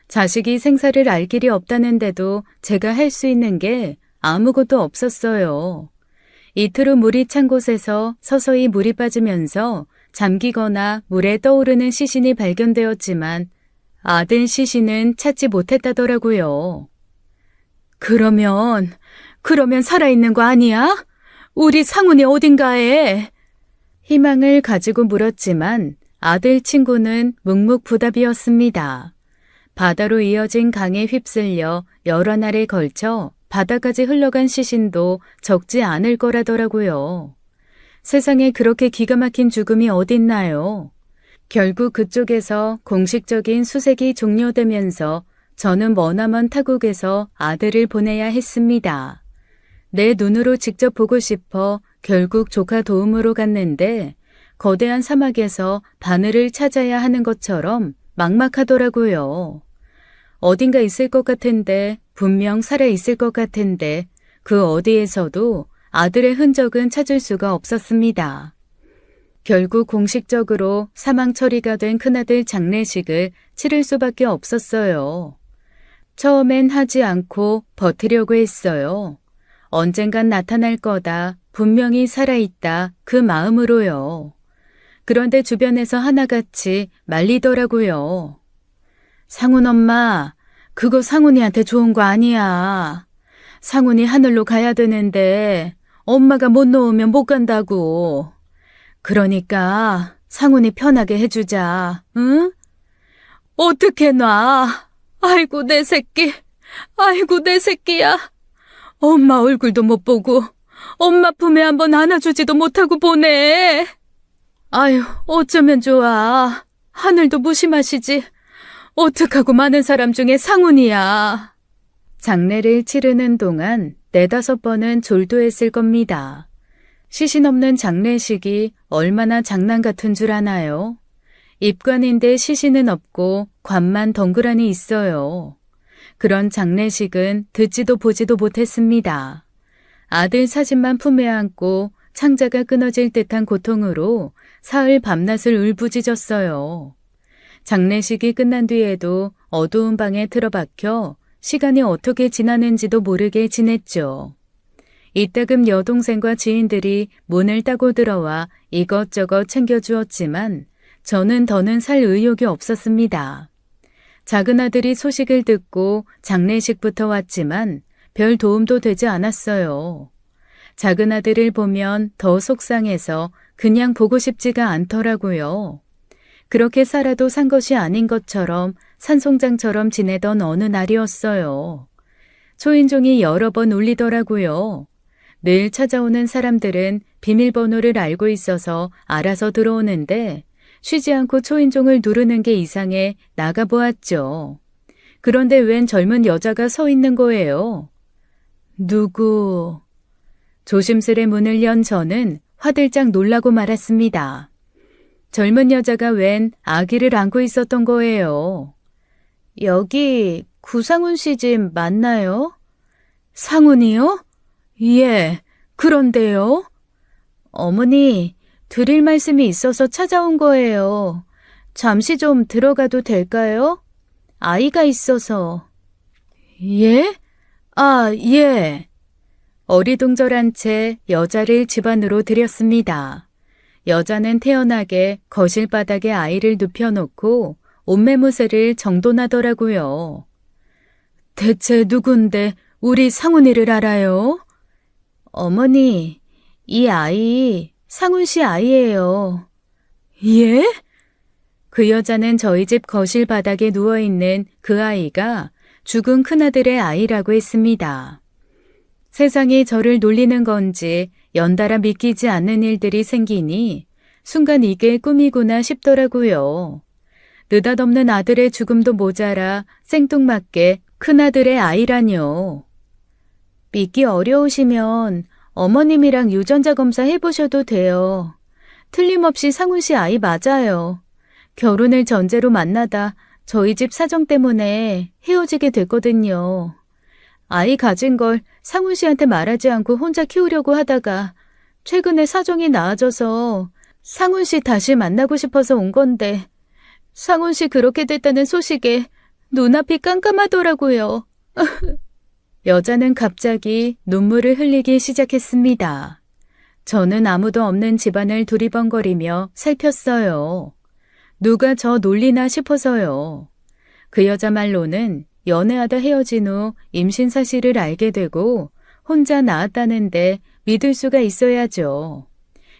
Speaker 1: 자식이 생사를 알 길이 없다는데도 제가 할 수 있는 게 아무것도 없었어요. 이틀 후 물이 찬 곳에서 서서히 물이 빠지면서 잠기거나 물에 떠오르는 시신이 발견되었지만 아들 시신은 찾지 못했다더라고요. 그러면 살아있는 거 아니야? 우리 상훈이 어딘가에. 희망을 가지고 물었지만 아들 친구는 묵묵부답이었습니다. 바다로 이어진 강에 휩쓸려 여러 날에 걸쳐 바다까지 흘러간 시신도 적지 않을 거라더라고요. 세상에 그렇게 기가 막힌 죽음이 어딨나요? 결국 그쪽에서 공식적인 수색이 종료되면서 저는 머나먼 타국에서 아들을 보내야 했습니다. 내 눈으로 직접 보고 싶어 결국 조카 도움으로 갔는데 거대한 사막에서 바늘을 찾아야 하는 것처럼 막막하더라고요. 어딘가 있을 것 같은데, 분명 살아있을 것 같은데 그 어디에서도 아들의 흔적은 찾을 수가 없었습니다. 결국 공식적으로 사망 처리가 된 큰아들 장례식을 치를 수밖에 없었어요. 처음엔 하지 않고 버티려고 했어요. 언젠간 나타날 거다, 분명히 살아있다, 그 마음으로요. 그런데 주변에서 하나같이 말리더라고요. 상훈 엄마, 그거 상훈이한테 좋은 거 아니야. 상훈이 하늘로 가야 되는데 엄마가 못 놓으면 못 간다고. 그러니까 상훈이 편하게 해주자, 응? 어떻게 놔? 아이고 내 새끼, 아이고 내 새끼야. 엄마 얼굴도 못 보고 엄마 품에 한번 안아주지도 못하고 보내. 아유, 어쩌면 좋아. 하늘도 무심하시지. 어떡하고 많은 사람 중에 상훈이야. 장례를 치르는 동안 4-5번은 졸도했을 겁니다. 시신 없는 장례식이 얼마나 장난 같은 줄 아나요? 입관인데 시신은 없고 관만 덩그러니 있어요. 그런 장례식은 듣지도 보지도 못했습니다. 아들 사진만 품에 안고 창자가 끊어질 듯한 고통으로 사흘 밤낮을 울부짖었어요. 장례식이 끝난 뒤에도 어두운 방에 틀어박혀 시간이 어떻게 지나는지도 모르게 지냈죠. 이따금 여동생과 지인들이 문을 따고 들어와 이것저것 챙겨주었지만 저는 더는 살 의욕이 없었습니다. 작은 아들이 소식을 듣고 장례식부터 왔지만 별 도움도 되지 않았어요. 작은 아들을 보면 더 속상해서 그냥 보고 싶지가 않더라고요. 그렇게 살아도 산 것이 아닌 것처럼 산송장처럼 지내던 어느 날이었어요. 초인종이 여러 번 울리더라고요. 늘 찾아오는 사람들은 비밀번호를 알고 있어서 알아서 들어오는데 쉬지 않고 초인종을 누르는 게 이상해 나가보았죠. 그런데 웬 젊은 여자가 서 있는 거예요. 누구? 조심스레 문을 연 저는 화들짝 놀라고 말았습니다. 젊은 여자가 웬 아기를 안고 있었던 거예요. 여기 구상훈 씨 집 맞나요? 상훈이요? 예, 그런데요. 어머니, 드릴 말씀이 있어서 찾아온 거예요. 잠시 좀 들어가도 될까요? 아이가 있어서. 예? 아, 예. 어리둥절한 채 여자를 집 안으로 들였습니다. 여자는 태연하게 거실 바닥에 아이를 눕혀놓고 옷매무새를 정돈하더라고요. 대체 누군데 우리 상훈이를 알아요? 어머니, 이 아이 상훈 씨 아이예요. 예? 그 여자는 저희 집 거실 바닥에 누워있는 그 아이가 죽은 큰아들의 아이라고 했습니다. 세상이 저를 놀리는 건지 연달아 믿기지 않는 일들이 생기니 순간 이게 꿈이구나 싶더라고요. 느닷없는 아들의 죽음도 모자라 생뚱맞게 큰아들의 아이라뇨. 믿기 어려우시면 어머님이랑 유전자 검사 해보셔도 돼요. 틀림없이 상훈 씨 아이 맞아요. 결혼을 전제로 만나다 저희 집 사정 때문에 헤어지게 됐거든요. 아이 가진 걸 상훈 씨한테 말하지 않고 혼자 키우려고 하다가 최근에 사정이 나아져서 상훈 씨 다시 만나고 싶어서 온 건데 상훈 씨 그렇게 됐다는 소식에 눈앞이 깜깜하더라고요. 여자는 갑자기 눈물을 흘리기 시작했습니다. 저는 아무도 없는 집안을 두리번거리며 살폈어요. 누가 저 놀리나 싶어서요. 그 여자 말로는 연애하다 헤어진 후 임신 사실을 알게 되고 혼자 낳았다는데 믿을 수가 있어야죠.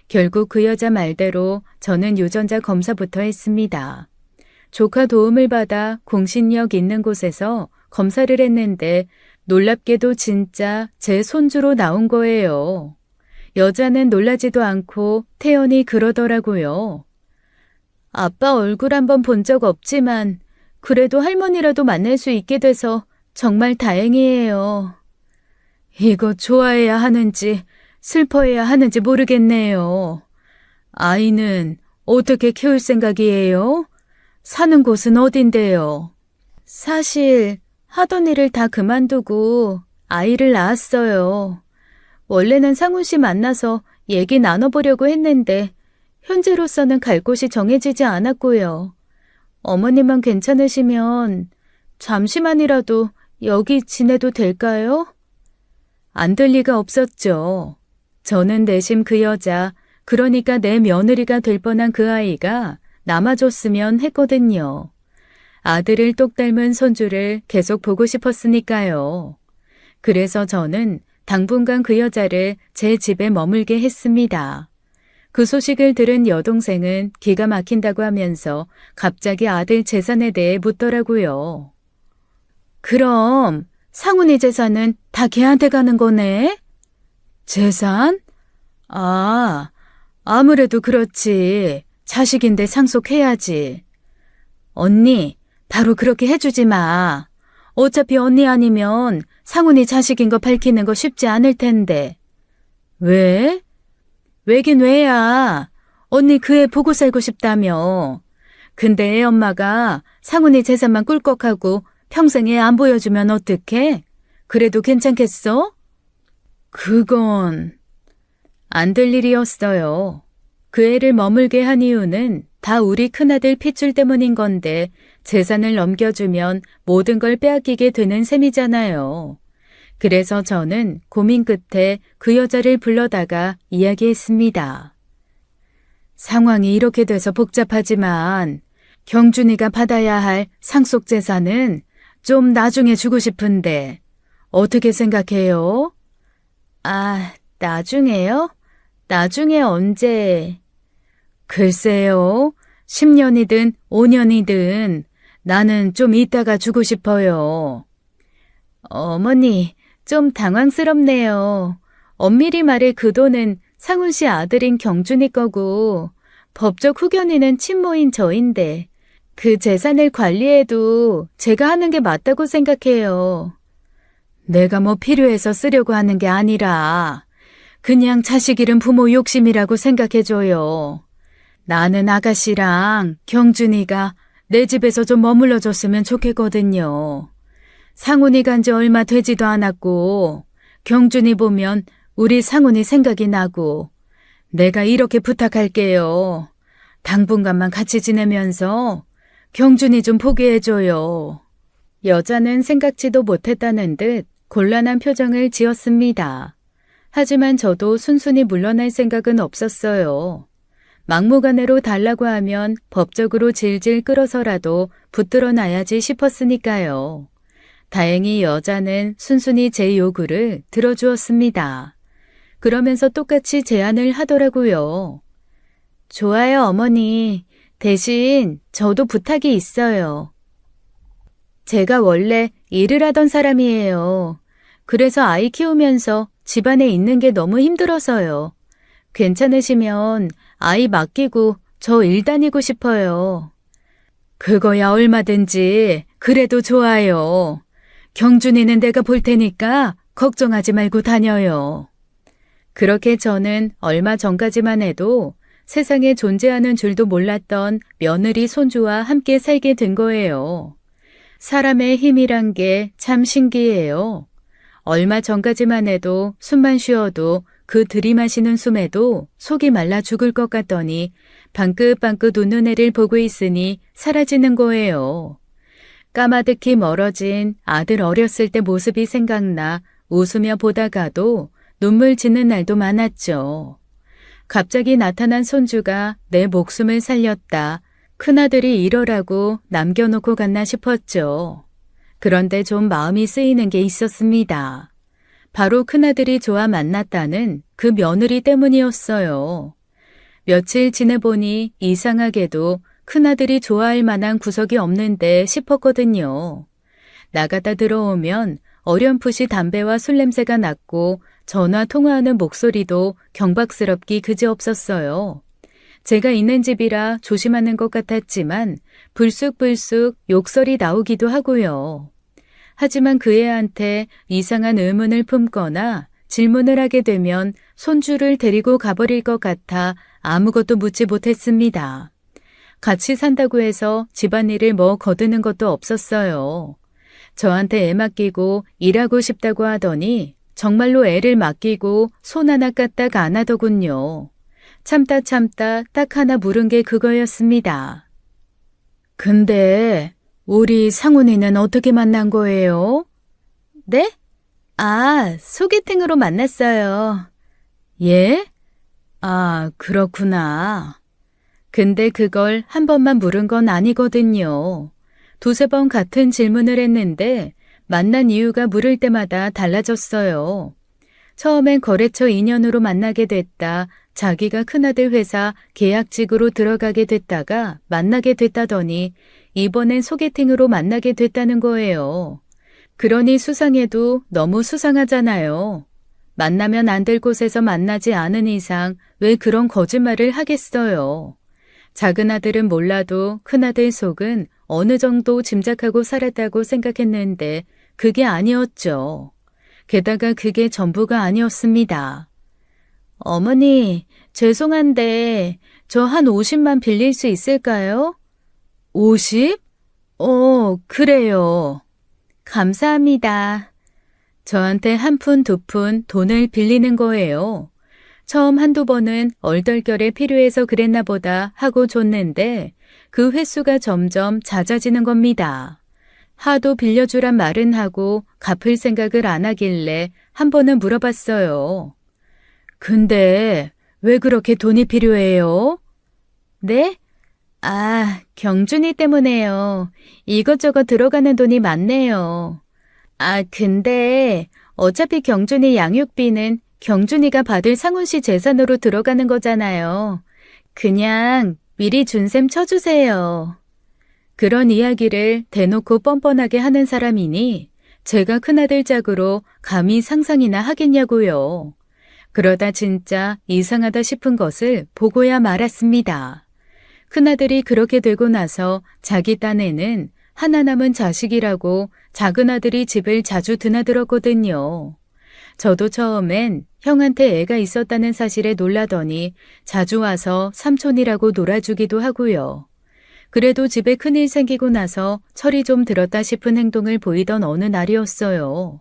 Speaker 1: 결국 그 여자 말대로 저는 유전자 검사부터 했습니다. 조카 도움을 받아 공신력 있는 곳에서 검사를 했는데 놀랍게도 진짜 제 손주로 나온 거예요. 여자는 놀라지도 않고 태연히 그러더라고요. 아빠 얼굴 한번 본 적 없지만 그래도 할머니라도 만날 수 있게 돼서 정말 다행이에요. 이거 좋아해야 하는지 슬퍼해야 하는지 모르겠네요. 아이는 어떻게 키울 생각이에요? 사는 곳은 어딘데요? 사실 하던 일을 다 그만두고 아이를 낳았어요. 원래는 상훈 씨 만나서 얘기 나눠보려고 했는데 현재로서는 갈 곳이 정해지지 않았고요. 어머님만 괜찮으시면 잠시만이라도 여기 지내도 될까요? 안 될 리가 없었죠. 저는 내심 그 여자, 그러니까 내 며느리가 될 뻔한 그 아이가 남아줬으면 했거든요. 아들을 똑 닮은 손주를 계속 보고 싶었으니까요. 그래서 저는 당분간 그 여자를 제 집에 머물게 했습니다. 그 소식을 들은 여동생은 기가 막힌다고 하면서 갑자기 아들 재산에 대해 묻더라고요. 그럼 상훈이 재산은 다 걔한테 가는 거네? 재산? 아, 아무래도 그렇지. 자식인데 상속해야지. 언니, 바로 그렇게 해주지 마. 어차피 언니 아니면 상훈이 자식인 거 밝히는 거 쉽지 않을 텐데. 왜? 왜긴 왜야. 언니 그 애 보고 살고 싶다며. 근데 애 엄마가 상훈이 재산만 꿀꺽하고 평생 애 안 보여주면 어떡해? 그래도 괜찮겠어? 그건 안 될 일이었어요. 그 애를 머물게 한 이유는 다 우리 큰아들 핏줄 때문인 건데 재산을 넘겨주면 모든 걸 빼앗기게 되는 셈이잖아요. 그래서 저는 고민 끝에 그 여자를 불러다가 이야기했습니다. 상황이 이렇게 돼서 복잡하지만 경준이가 받아야 할 상속 재산은 좀 나중에 주고 싶은데 어떻게 생각해요? 아, 나중에요? 나중에 언제? 글쎄요. 10년이든 5년이든 나는 좀 이따가 주고 싶어요. 어머니, 좀 당황스럽네요. 엄밀히 말해 그 돈은 상훈 씨 아들인 경준이 거고 법적 후견인은 친모인 저인데 그 재산을 관리해도 제가 하는 게 맞다고 생각해요. 내가 뭐 필요해서 쓰려고 하는 게 아니라 그냥 자식 잃은 부모 욕심이라고 생각해줘요. 나는 아가씨랑 경준이가 내 집에서 좀 머물러 줬으면 좋겠거든요. 상훈이 간 지 얼마 되지도 않았고 경준이 보면 우리 상훈이 생각이 나고 내가 이렇게 부탁할게요. 당분간만 같이 지내면서 경준이 좀 보게 해줘요. 여자는 생각지도 못했다는 듯 곤란한 표정을 지었습니다. 하지만 저도 순순히 물러날 생각은 없었어요. 막무가내로 달라고 하면 법적으로 질질 끌어서라도 붙들어 놔야지 싶었으니까요. 다행히 여자는 순순히 제 요구를 들어주었습니다. 그러면서 똑같이 제안을 하더라고요. 좋아요, 어머니. 대신 저도 부탁이 있어요. 제가 원래 일을 하던 사람이에요. 그래서 아이 키우면서 집안에 있는 게 너무 힘들어서요. 괜찮으시면 아이 맡기고 저 일 다니고 싶어요. 그거야 얼마든지 그래도 좋아요. 경준이는 내가 볼 테니까 걱정하지 말고 다녀요. 그렇게 저는 얼마 전까지만 해도 세상에 존재하는 줄도 몰랐던 며느리 손주와 함께 살게 된 거예요. 사람의 힘이란 게 참 신기해요. 얼마 전까지만 해도 숨만 쉬어도 그 들이마시는 숨에도 속이 말라 죽을 것 같더니 방긋방긋 웃는 애를 보고 있으니 사라지는 거예요. 까마득히 멀어진 아들 어렸을 때 모습이 생각나 웃으며 보다가도 눈물 짓는 날도 많았죠. 갑자기 나타난 손주가 내 목숨을 살렸다. 큰아들이 이러라고 남겨놓고 갔나 싶었죠. 그런데 좀 마음이 쓰이는 게 있었습니다. 바로 큰아들이 좋아 만났다는 그 며느리 때문이었어요. 며칠 지내보니 이상하게도 큰아들이 좋아할 만한 구석이 없는데 싶었거든요. 나가다 들어오면 어렴풋이 담배와 술 냄새가 났고 전화 통화하는 목소리도 경박스럽기 그지없었어요. 제가 있는 집이라 조심하는 것 같았지만 불쑥불쑥 욕설이 나오기도 하고요. 하지만 그 애한테 이상한 의문을 품거나 질문을 하게 되면 손주를 데리고 가버릴 것 같아 아무것도 묻지 못했습니다. 같이 산다고 해서 집안일을 뭐 거드는 것도 없었어요. 저한테 애 맡기고 일하고 싶다고 하더니 정말로 애를 맡기고 손 하나 까딱 안 하더군요. 참다 딱 하나 물은 게 그거였습니다. 근데 우리 상훈이는 어떻게 만난 거예요? 네? 아, 소개팅으로 만났어요. 예? 아, 그렇구나. 근데 그걸 한 번만 물은 건 아니거든요. 두세 번 같은 질문을 했는데 만난 이유가 물을 때마다 달라졌어요. 처음엔 거래처 인연으로 만나게 됐다. 자기가 큰아들 회사 계약직으로 들어가게 됐다가 만나게 됐다더니 이번엔 소개팅으로 만나게 됐다는 거예요. 그러니 수상해도 너무 수상하잖아요. 만나면 안 될 곳에서 만나지 않은 이상 왜 그런 거짓말을 하겠어요. 작은 아들은 몰라도 큰아들 속은 어느 정도 짐작하고 살았다고 생각했는데 그게 아니었죠. 게다가 그게 전부가 아니었습니다. 어머니, 죄송한데 저 한 50만 빌릴 수 있을까요? 50? 그래요. 감사합니다. 저한테 한 푼, 두 푼 돈을 빌리는 거예요. 처음 한두 번은 얼떨결에 필요해서 그랬나 보다 하고 줬는데 그 횟수가 점점 잦아지는 겁니다. 하도 빌려주란 말은 하고 갚을 생각을 안 하길래 한 번은 물어봤어요. 근데 왜 그렇게 돈이 필요해요? 네? 아, 경준이 때문에요. 이것저것 들어가는 돈이 많네요. 아, 근데 어차피 경준이 양육비는 경준이가 받을 상훈 씨 재산으로 들어가는 거잖아요. 그냥 미리 준 셈 쳐주세요. 그런 이야기를 대놓고 뻔뻔하게 하는 사람이니 제가 큰아들 짝으로 감히 상상이나 하겠냐고요. 그러다 진짜 이상하다 싶은 것을 보고야 말았습니다. 큰아들이 그렇게 되고 나서 자기 딴에는 하나 남은 자식이라고 작은아들이 집을 자주 드나들었거든요. 저도 처음엔 형한테 애가 있었다는 사실에 놀라더니 자주 와서 삼촌이라고 놀아주기도 하고요. 그래도 집에 큰일 생기고 나서 철이 좀 들었다 싶은 행동을 보이던 어느 날이었어요.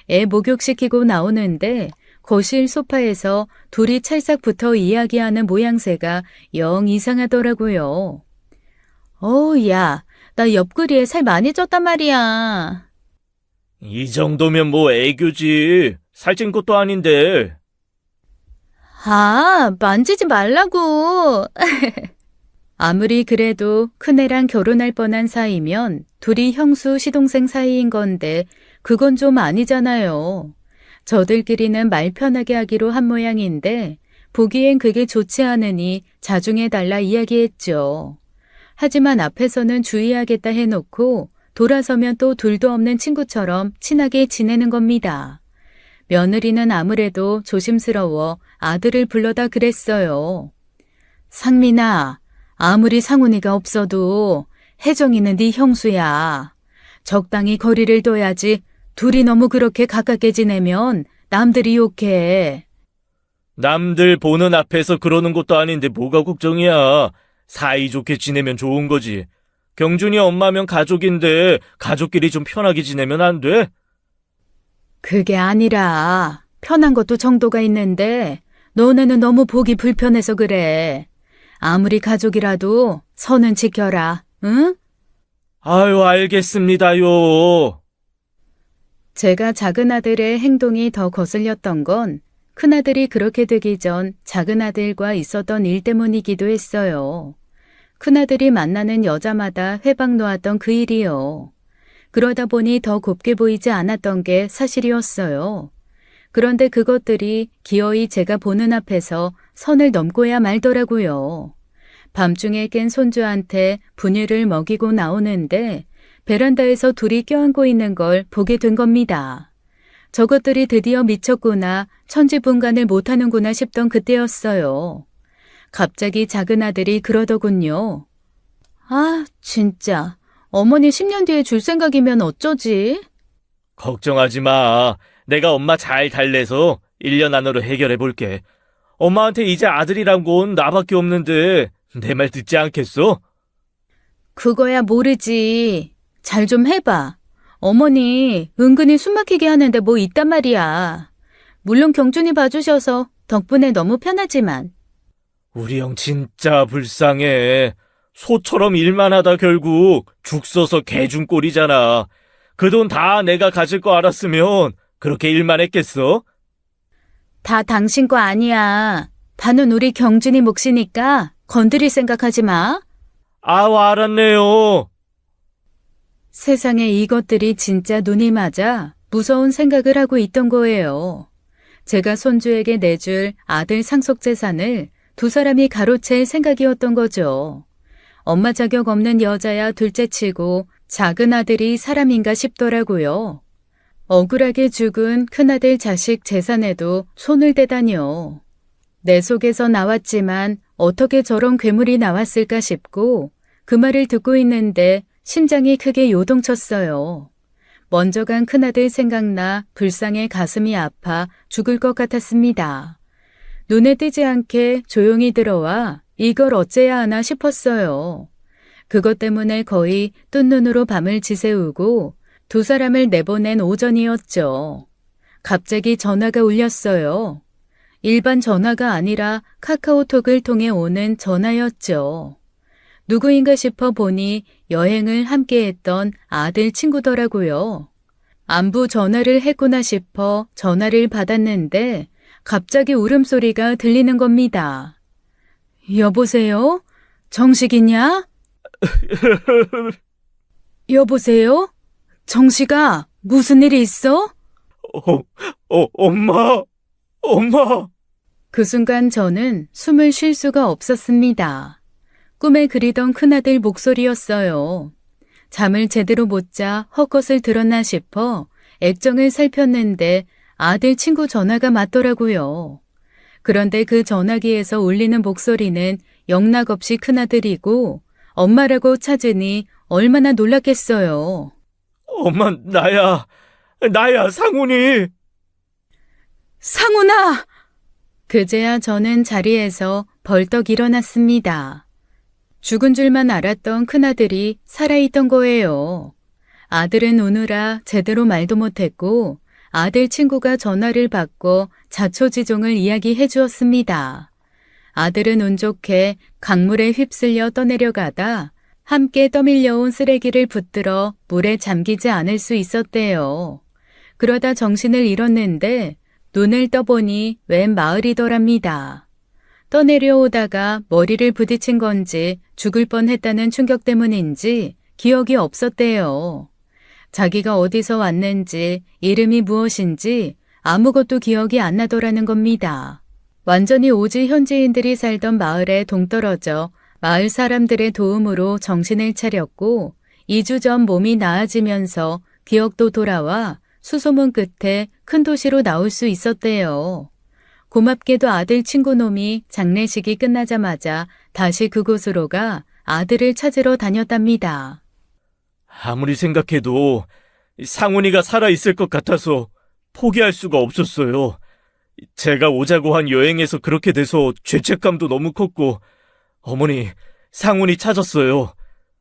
Speaker 1: 애 목욕시키고 나오는데 거실 소파에서 둘이 찰싹 붙어 이야기하는 모양새가 영 이상하더라고요. 야, 나 옆구리에 살 많이 쪘단 말이야.
Speaker 2: 이 정도면 뭐 애교지. 살찐 것도 아닌데.
Speaker 1: 아, 만지지 말라고. 아무리 그래도 큰애랑 결혼할 뻔한 사이면 둘이 형수 시동생 사이인 건데 그건 좀 아니잖아요. 저들끼리는 말 편하게 하기로 한 모양인데 보기엔 그게 좋지 않으니 자중해 달라 이야기했죠. 하지만 앞에서는 주의하겠다 해놓고 돌아서면 또 둘도 없는 친구처럼 친하게 지내는 겁니다. 며느리는 아무래도 조심스러워 아들을 불러다 그랬어요. 상민아, 아무리 상훈이가 없어도 혜정이는 네 형수야. 적당히 거리를 둬야지. 둘이 너무 그렇게 가깝게 지내면 남들이 욕해.
Speaker 2: 남들 보는 앞에서 그러는 것도 아닌데 뭐가 걱정이야. 사이좋게 지내면 좋은 거지. 경준이 엄마면 가족인데 가족끼리 좀 편하게 지내면 안 돼?
Speaker 1: 그게 아니라 편한 것도 정도가 있는데 너네는 너무 보기 불편해서 그래. 아무리 가족이라도 선은 지켜라, 응?
Speaker 2: 아유, 알겠습니다요.
Speaker 1: 제가 작은 아들의 행동이 더 거슬렸던 건 큰아들이 그렇게 되기 전 작은 아들과 있었던 일 때문이기도 했어요. 큰아들이 만나는 여자마다 회박 놓았던 그 일이요. 그러다 보니 더 곱게 보이지 않았던 게 사실이었어요. 그런데 그것들이 기어이 제가 보는 앞에서 선을 넘고야 말더라고요. 밤중에 깬 손주한테 분유를 먹이고 나오는데 베란다에서 둘이 껴안고 있는 걸 보게 된 겁니다. 저것들이 드디어 미쳤구나, 천지분간을 못하는구나 싶던 그때였어요. 갑자기 작은 아들이 그러더군요. 아, 진짜. 어머니 10년 뒤에 줄 생각이면 어쩌지?
Speaker 2: 걱정하지 마. 내가 엄마 잘 달래서 1년 안으로 해결해 볼게. 엄마한테 이제 아들이란 건 나밖에 없는데 내 말 듣지 않겠어?
Speaker 1: 그거야 모르지. 잘 좀 해봐. 어머니 은근히 숨막히게 하는데 뭐 있단 말이야. 물론 경준이 봐주셔서 덕분에 너무 편하지만.
Speaker 2: 우리 형 진짜 불쌍해. 소처럼 일만 하다 결국 죽 써서 개 준 꼴이잖아. 그 돈 다 내가 가질 거 알았으면 그렇게 일만 했겠어?
Speaker 1: 다 당신 거 아니야. 다는 우리 경준이 몫이니까 건드릴 생각하지 마.
Speaker 2: 아우, 알았네요.
Speaker 1: 세상에 이것들이 진짜 눈이 맞아 무서운 생각을 하고 있던 거예요. 제가 손주에게 내줄 아들 상속재산을 두 사람이 가로챌 생각이었던 거죠. 엄마 자격 없는 여자야 둘째치고 작은 아들이 사람인가 싶더라고요. 억울하게 죽은 큰아들 자식 재산에도 손을 대다뇨. 내 속에서 나왔지만 어떻게 저런 괴물이 나왔을까 싶고 그 말을 듣고 있는데 심장이 크게 요동쳤어요. 먼저 간 큰아들 생각나 불쌍해 가슴이 아파 죽을 것 같았습니다. 눈에 띄지 않게 조용히 들어와 이걸 어째야 하나 싶었어요. 그것 때문에 거의 뜬 눈으로 밤을 지새우고 두 사람을 내보낸 오전이었죠. 갑자기 전화가 울렸어요. 일반 전화가 아니라 카카오톡을 통해 오는 전화였죠. 누구인가 싶어 보니 여행을 함께했던 아들 친구더라고요. 안부 전화를 했구나 싶어 전화를 받았는데 갑자기 울음소리가 들리는 겁니다. 여보세요? 정식이냐? 여보세요? 정식아, 무슨 일이 있어?
Speaker 2: 엄마.
Speaker 1: 그 순간 저는 숨을 쉴 수가 없었습니다. 꿈에 그리던 큰아들 목소리였어요. 잠을 제대로 못 자 헛것을 들었나 싶어 액정을 살폈는데 아들 친구 전화가 맞더라고요. 그런데 그 전화기에서 울리는 목소리는 영락없이 큰아들이고 엄마라고 찾으니 얼마나 놀랐겠어요.
Speaker 2: 엄마, 나야, 상훈이.
Speaker 1: 상훈아! 그제야 저는 자리에서 벌떡 일어났습니다. 죽은 줄만 알았던 큰아들이 살아있던 거예요. 아들은 우느라 제대로 말도 못했고 아들 친구가 전화를 받고 자초지종을 이야기해 주었습니다. 아들은 운 좋게 강물에 휩쓸려 떠내려가다 함께 떠밀려온 쓰레기를 붙들어 물에 잠기지 않을 수 있었대요. 그러다 정신을 잃었는데 눈을 떠보니 웬 마을이더랍니다. 떠내려오다가 머리를 부딪힌 건지 죽을 뻔했다는 충격 때문인지 기억이 없었대요. 자기가 어디서 왔는지 이름이 무엇인지 아무것도 기억이 안 나더라는 겁니다. 완전히 오지 현지인들이 살던 마을에 동떨어져 마을 사람들의 도움으로 정신을 차렸고 2주 전 몸이 나아지면서 기억도 돌아와 수소문 끝에 큰 도시로 나올 수 있었대요. 고맙게도 아들 친구놈이 장례식이 끝나자마자 다시 그곳으로 가 아들을 찾으러 다녔답니다.
Speaker 2: 아무리 생각해도 상훈이가 살아있을 것 같아서 포기할 수가 없었어요. 제가 오자고 한 여행에서 그렇게 돼서 죄책감도 너무 컸고, 어머니, 상훈이 찾았어요.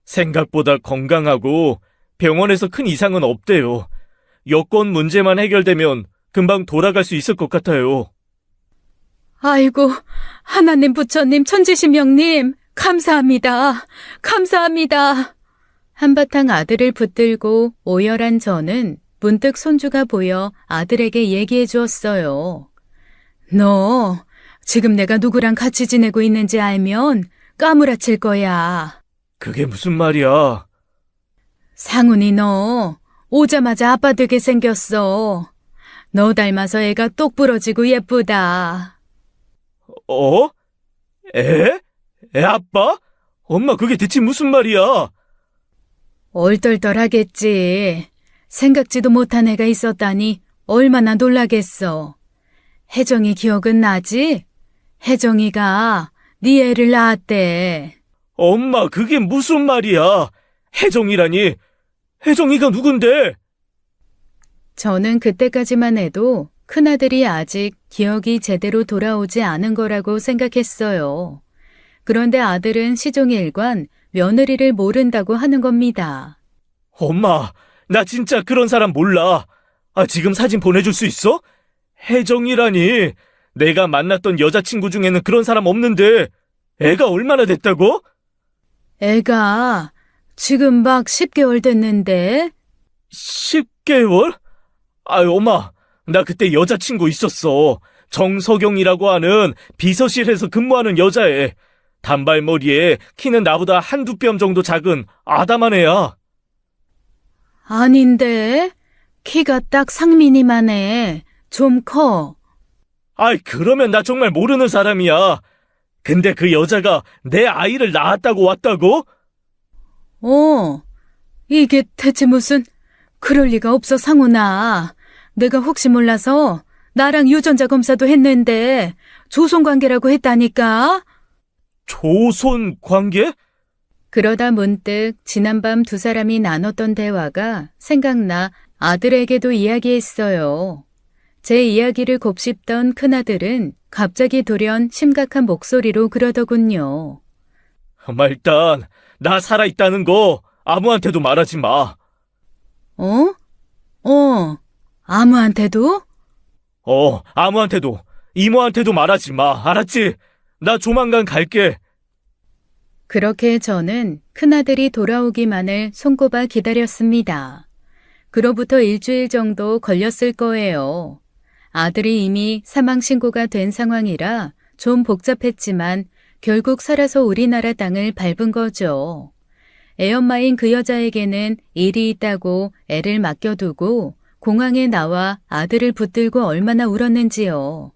Speaker 2: 생각보다 건강하고 병원에서 큰 이상은 없대요. 여권 문제만 해결되면 금방 돌아갈 수 있을 것 같아요.
Speaker 1: 아이고, 하나님 부처님 천지신명님, 감사합니다. 감사합니다. 한바탕 아들을 붙들고 오열한 저는 문득 손주가 보여 아들에게 얘기해 주었어요. 너 지금 내가 누구랑 같이 지내고 있는지 알면 까무라칠 거야.
Speaker 2: 그게 무슨 말이야?
Speaker 1: 상훈이 너 오자마자 아빠 되게 생겼어. 너 닮아서 애가 똑 부러지고 예쁘다.
Speaker 2: 어? 애? 애 아빠? 엄마 그게 대체 무슨 말이야?
Speaker 1: 얼떨떨하겠지. 생각지도 못한 애가 있었다니 얼마나 놀라겠어. 혜정이 기억은 나지? 혜정이가 네 애를 낳았대.
Speaker 2: 엄마 그게 무슨 말이야? 혜정이라니? 혜정이가 누군데?
Speaker 1: 저는 그때까지만 해도 큰아들이 아직 기억이 제대로 돌아오지 않은 거라고 생각했어요. 그런데 아들은 시종일관 며느리를 모른다고 하는 겁니다.
Speaker 2: 엄마, 나 진짜 그런 사람 몰라. 지금 사진 보내줄 수 있어? 혜정이라니. 내가 만났던 여자친구 중에는 그런 사람 없는데 애가 얼마나 됐다고?
Speaker 1: 애가 지금 막 10개월 됐는데.
Speaker 2: 10개월? 엄마, 나 그때 여자친구 있었어. 정석영이라고 하는 비서실에서 근무하는 여자애. 단발머리에 키는 나보다 한두 뼘 정도 작은 아담한 애야.
Speaker 1: 아닌데? 키가 딱 상민이만 해. 좀 커.
Speaker 2: 그러면 나 정말 모르는 사람이야. 근데 그 여자가 내 아이를 낳았다고 왔다고?
Speaker 1: 이게 대체 무슨... 그럴 리가 없어, 상훈아. 내가 혹시 몰라서 나랑 유전자 검사도 했는데 조손관계라고 했다니까.
Speaker 2: 조손 관계?
Speaker 1: 그러다 문득 지난밤 두 사람이 나눴던 대화가 생각나 아들에게도 이야기했어요. 제 이야기를 곱씹던 큰아들은 갑자기 돌연 심각한 목소리로 그러더군요.
Speaker 2: 엄마 일단 나 살아있다는 거 아무한테도 말하지 마.
Speaker 1: 아무한테도?
Speaker 2: 아무한테도. 이모한테도 말하지 마. 알았지? 나 조만간 갈게.
Speaker 1: 그렇게 저는 큰아들이 돌아오기만을 손꼽아 기다렸습니다. 그로부터 일주일 정도 걸렸을 거예요. 아들이 이미 사망신고가 된 상황이라 좀 복잡했지만 결국 살아서 우리나라 땅을 밟은 거죠. 애엄마인 그 여자에게는 일이 있다고 애를 맡겨두고 공항에 나와 아들을 붙들고 얼마나 울었는지요.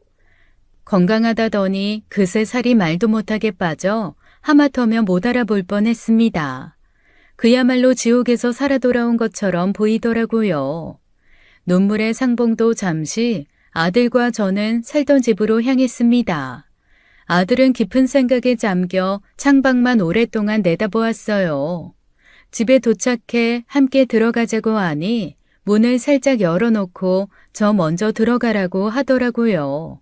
Speaker 1: 건강하다더니 그새 살이 말도 못하게 빠져 하마터면 못 알아볼 뻔했습니다. 그야말로 지옥에서 살아 돌아온 것처럼 보이더라고요. 눈물의 상봉도 잠시 아들과 저는 살던 집으로 향했습니다. 아들은 깊은 생각에 잠겨 창밖만 오랫동안 내다보았어요. 집에 도착해 함께 들어가자고 하니 문을 살짝 열어놓고 저 먼저 들어가라고 하더라고요.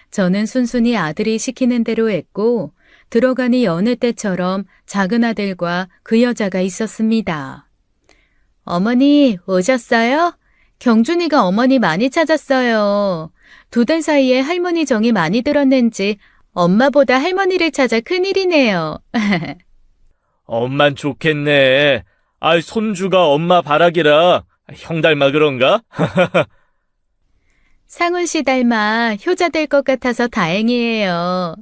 Speaker 1: 저는 순순히 아들이 시키는 대로 했고 들어가니 여느 때처럼 작은 아들과 그 여자가 있었습니다. 어머니 오셨어요? 경준이가 어머니 많이 찾았어요. 2달 사이에 할머니 정이 많이 들었는지 엄마보다 할머니를 찾아 큰일이네요.
Speaker 2: 엄만 좋겠네. 손주가 엄마 바라기라 형 닮아 그런가?
Speaker 1: 상훈 씨 닮아 효자 될 것 같아서 다행이에요.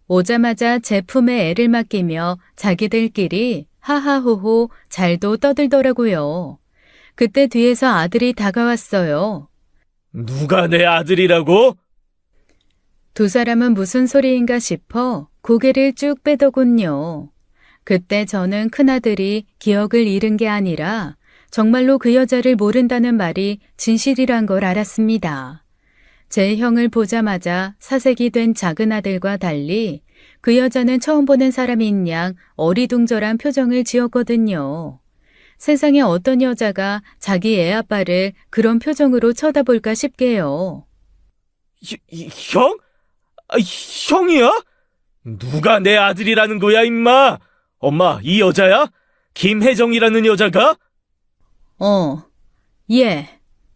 Speaker 1: 오자마자 제 품에 애를 맡기며 자기들끼리 하하호호 잘도 떠들더라고요. 그때 뒤에서 아들이 다가왔어요.
Speaker 2: 누가 내 아들이라고?
Speaker 1: 두 사람은 무슨 소리인가 싶어 고개를 쭉 빼더군요. 그때 저는 큰아들이 기억을 잃은 게 아니라 정말로 그 여자를 모른다는 말이 진실이란 걸 알았습니다. 제 형을 보자마자 사색이 된 작은 아들과 달리 그 여자는 처음 보는 사람인 양 어리둥절한 표정을 지었거든요. 세상에 어떤 여자가 자기 애 아빠를 그런 표정으로 쳐다볼까 싶게요.
Speaker 2: 형? 형이야? 누가 내 아들이라는 거야, 임마? 엄마, 이 여자야? 김혜정이라는 여자가?
Speaker 1: 얘,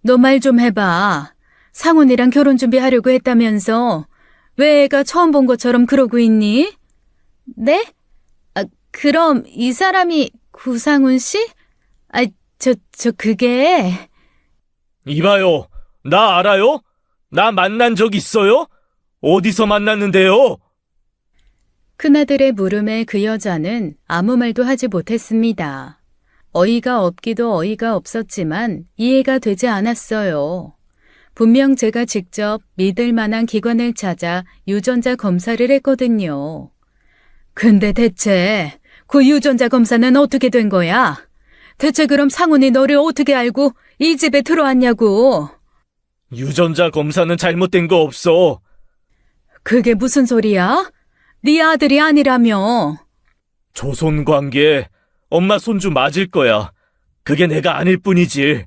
Speaker 1: 너 말 좀 해봐. 상훈이랑 결혼 준비하려고 했다면서 왜 애가 처음 본 것처럼 그러고 있니? 네? 그럼 이 사람이 구상훈 씨? 그게...
Speaker 2: 이봐요, 나 알아요? 나 만난 적 있어요? 어디서 만났는데요?
Speaker 1: 큰아들의 물음에 그 여자는 아무 말도 하지 못했습니다. 어이가 없기도 어이가 없었지만 이해가 되지 않았어요. 분명 제가 직접 믿을 만한 기관을 찾아 유전자 검사를 했거든요. 근데 대체 그 유전자 검사는 어떻게 된 거야? 대체 그럼 상훈이 너를 어떻게 알고 이 집에 들어왔냐고.
Speaker 2: 유전자 검사는 잘못된 거 없어.
Speaker 1: 그게 무슨 소리야? 네 아들이 아니라며.
Speaker 2: 조손관계, 엄마 손주 맞을 거야. 그게 내가 아닐 뿐이지.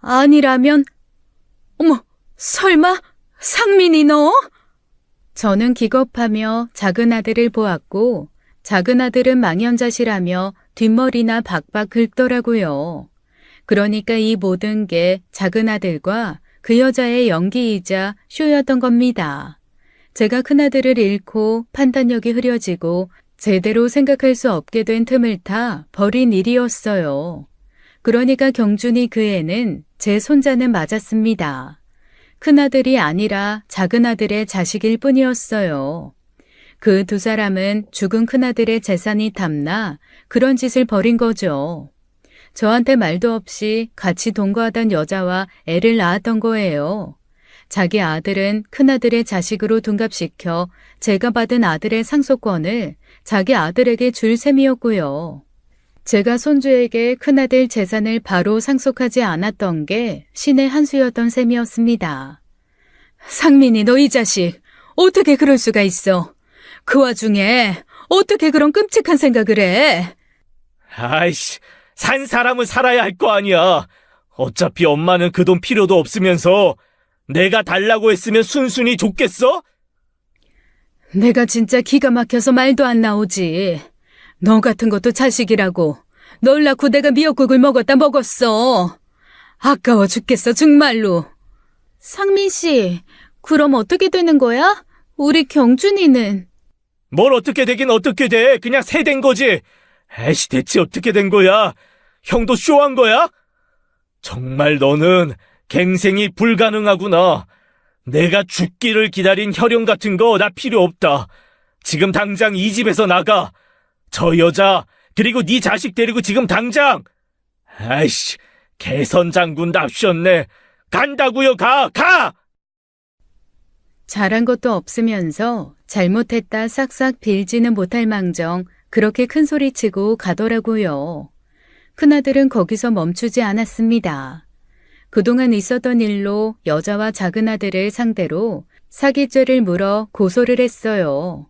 Speaker 1: 아니라면? 어머, 설마 상민이 너? 저는 기겁하며 작은 아들을 보았고 작은 아들은 망연자실하며 뒷머리나 박박 긁더라고요. 그러니까 이 모든 게 작은 아들과 그 여자의 연기이자 쇼였던 겁니다. 제가 큰아들을 잃고 판단력이 흐려지고 제대로 생각할 수 없게 된 틈을 타 벌인 일이었어요. 그러니까 경준이 그 애는 제 손자는 맞았습니다. 큰아들이 아니라 작은 아들의 자식일 뿐이었어요. 그 두 사람은 죽은 큰아들의 재산이 탐나 그런 짓을 벌인 거죠. 저한테 말도 없이 같이 동거하던 여자와 애를 낳았던 거예요. 자기 아들은 큰아들의 자식으로 둔갑시켜 제가 받은 아들의 상속권을 자기 아들에게 줄 셈이었고요. 제가 손주에게 큰아들 재산을 바로 상속하지 않았던 게 신의 한 수였던 셈이었습니다. 상민이 너 이 자식 어떻게 그럴 수가 있어? 그 와중에 어떻게 그런 끔찍한 생각을 해?
Speaker 2: 아이씨, 산 사람은 살아야 할 거 아니야. 어차피 엄마는 그 돈 필요도 없으면서 내가 달라고 했으면 순순히 줬겠어?
Speaker 1: 내가 진짜 기가 막혀서 말도 안 나오지. 너 같은 것도 자식이라고. 널 낳고 내가 미역국을 먹었어. 아까워 죽겠어 정말로. 상민 씨, 그럼 어떻게 되는 거야? 우리 경준이는.
Speaker 2: 뭘 어떻게 되긴 어떻게 돼. 그냥 새 된 거지. 에이씨, 대체 어떻게 된 거야? 형도 쇼한 거야? 정말 너는 갱생이 불가능하구나. 내가 죽기를 기다린 혈연 같은 거 나 필요 없다. 지금 당장 이 집에서 나가. 저 여자 그리고 네 자식 데리고 지금 당장. 아이씨, 개선 장군 납셨네. 간다고요. 가!
Speaker 1: 잘한 것도 없으면서 잘못했다 싹싹 빌지는 못할 망정 그렇게 큰 소리치고 가더라고요. 큰아들은 거기서 멈추지 않았습니다. 그동안 있었던 일로 여자와 작은 아들을 상대로 사기죄를 물어 고소를 했어요.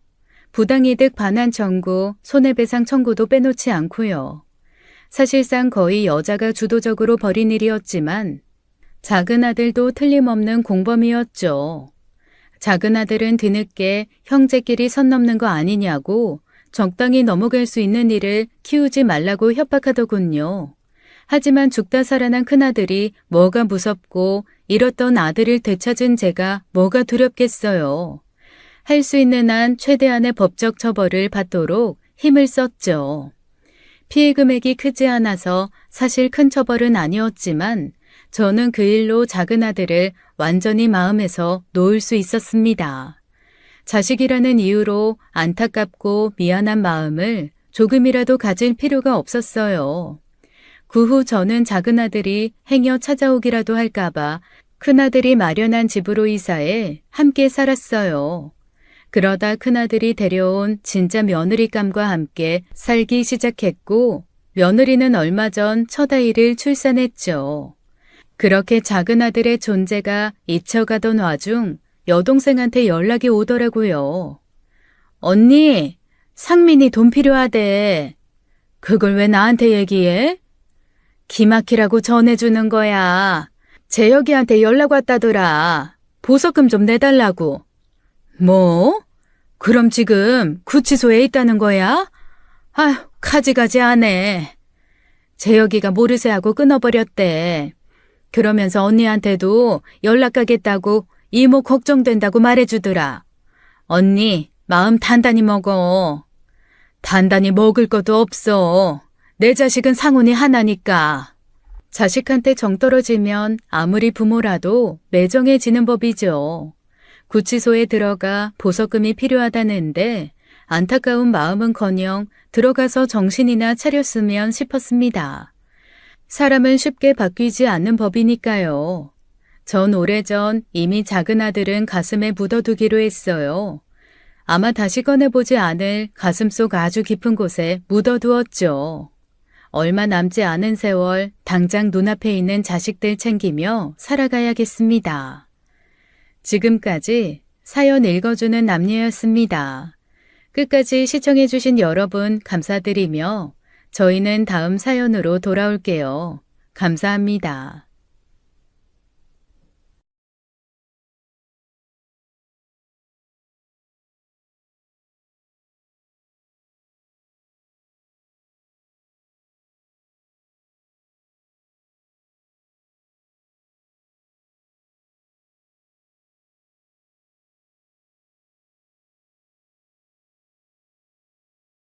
Speaker 1: 부당이득 반환 청구, 손해배상 청구도 빼놓지 않고요. 사실상 거의 여자가 주도적으로 벌인 일이었지만 작은 아들도 틀림없는 공범이었죠. 작은 아들은 뒤늦게 형제끼리 선 넘는 거 아니냐고 적당히 넘어갈 수 있는 일을 키우지 말라고 협박하더군요. 하지만 죽다 살아난 큰아들이 뭐가 무섭고 잃었던 아들을 되찾은 제가 뭐가 두렵겠어요. 할 수 있는 한 최대한의 법적 처벌을 받도록 힘을 썼죠. 피해 금액이 크지 않아서 사실 큰 처벌은 아니었지만 저는 그 일로 작은 아들을 완전히 마음에서 놓을 수 있었습니다. 자식이라는 이유로 안타깝고 미안한 마음을 조금이라도 가질 필요가 없었어요. 그 후 저는 작은 아들이 행여 찾아오기라도 할까봐 큰아들이 마련한 집으로 이사해 함께 살았어요. 그러다 큰아들이 데려온 진짜 며느리감과 함께 살기 시작했고 며느리는 얼마 전 첫 아이를 출산했죠. 그렇게 작은 아들의 존재가 잊혀가던 와중 여동생한테 연락이 오더라고요. 언니, 상민이 돈 필요하대. 그걸 왜 나한테 얘기해? 기막히라고 전해주는 거야. 재혁이한테 연락 왔다더라. 보석금 좀 내달라고. 뭐? 그럼 지금 구치소에 있다는 거야? 아휴, 가지가지 하네. 재혁이가 모르쇠 하고 끊어버렸대. 그러면서 언니한테도 연락 가겠다고 이모 걱정된다고 말해주더라. 언니, 마음 단단히 먹어. 단단히 먹을 것도 없어. 내 자식은 상훈이 하나니까. 자식한테 정 떨어지면 아무리 부모라도 매정해지는 법이죠. 구치소에 들어가 보석금이 필요하다는데 안타까운 마음은커녕 들어가서 정신이나 차렸으면 싶었습니다. 사람은 쉽게 바뀌지 않는 법이니까요. 전 오래전 이미 작은 아들은 가슴에 묻어두기로 했어요. 아마 다시 꺼내보지 않을 가슴속 아주 깊은 곳에 묻어두었죠. 얼마 남지 않은 세월 당장 눈앞에 있는 자식들 챙기며 살아가야겠습니다. 지금까지 사연 읽어주는 남녀였습니다. 끝까지 시청해주신 여러분 감사드리며 저희는 다음 사연으로 돌아올게요. 감사합니다.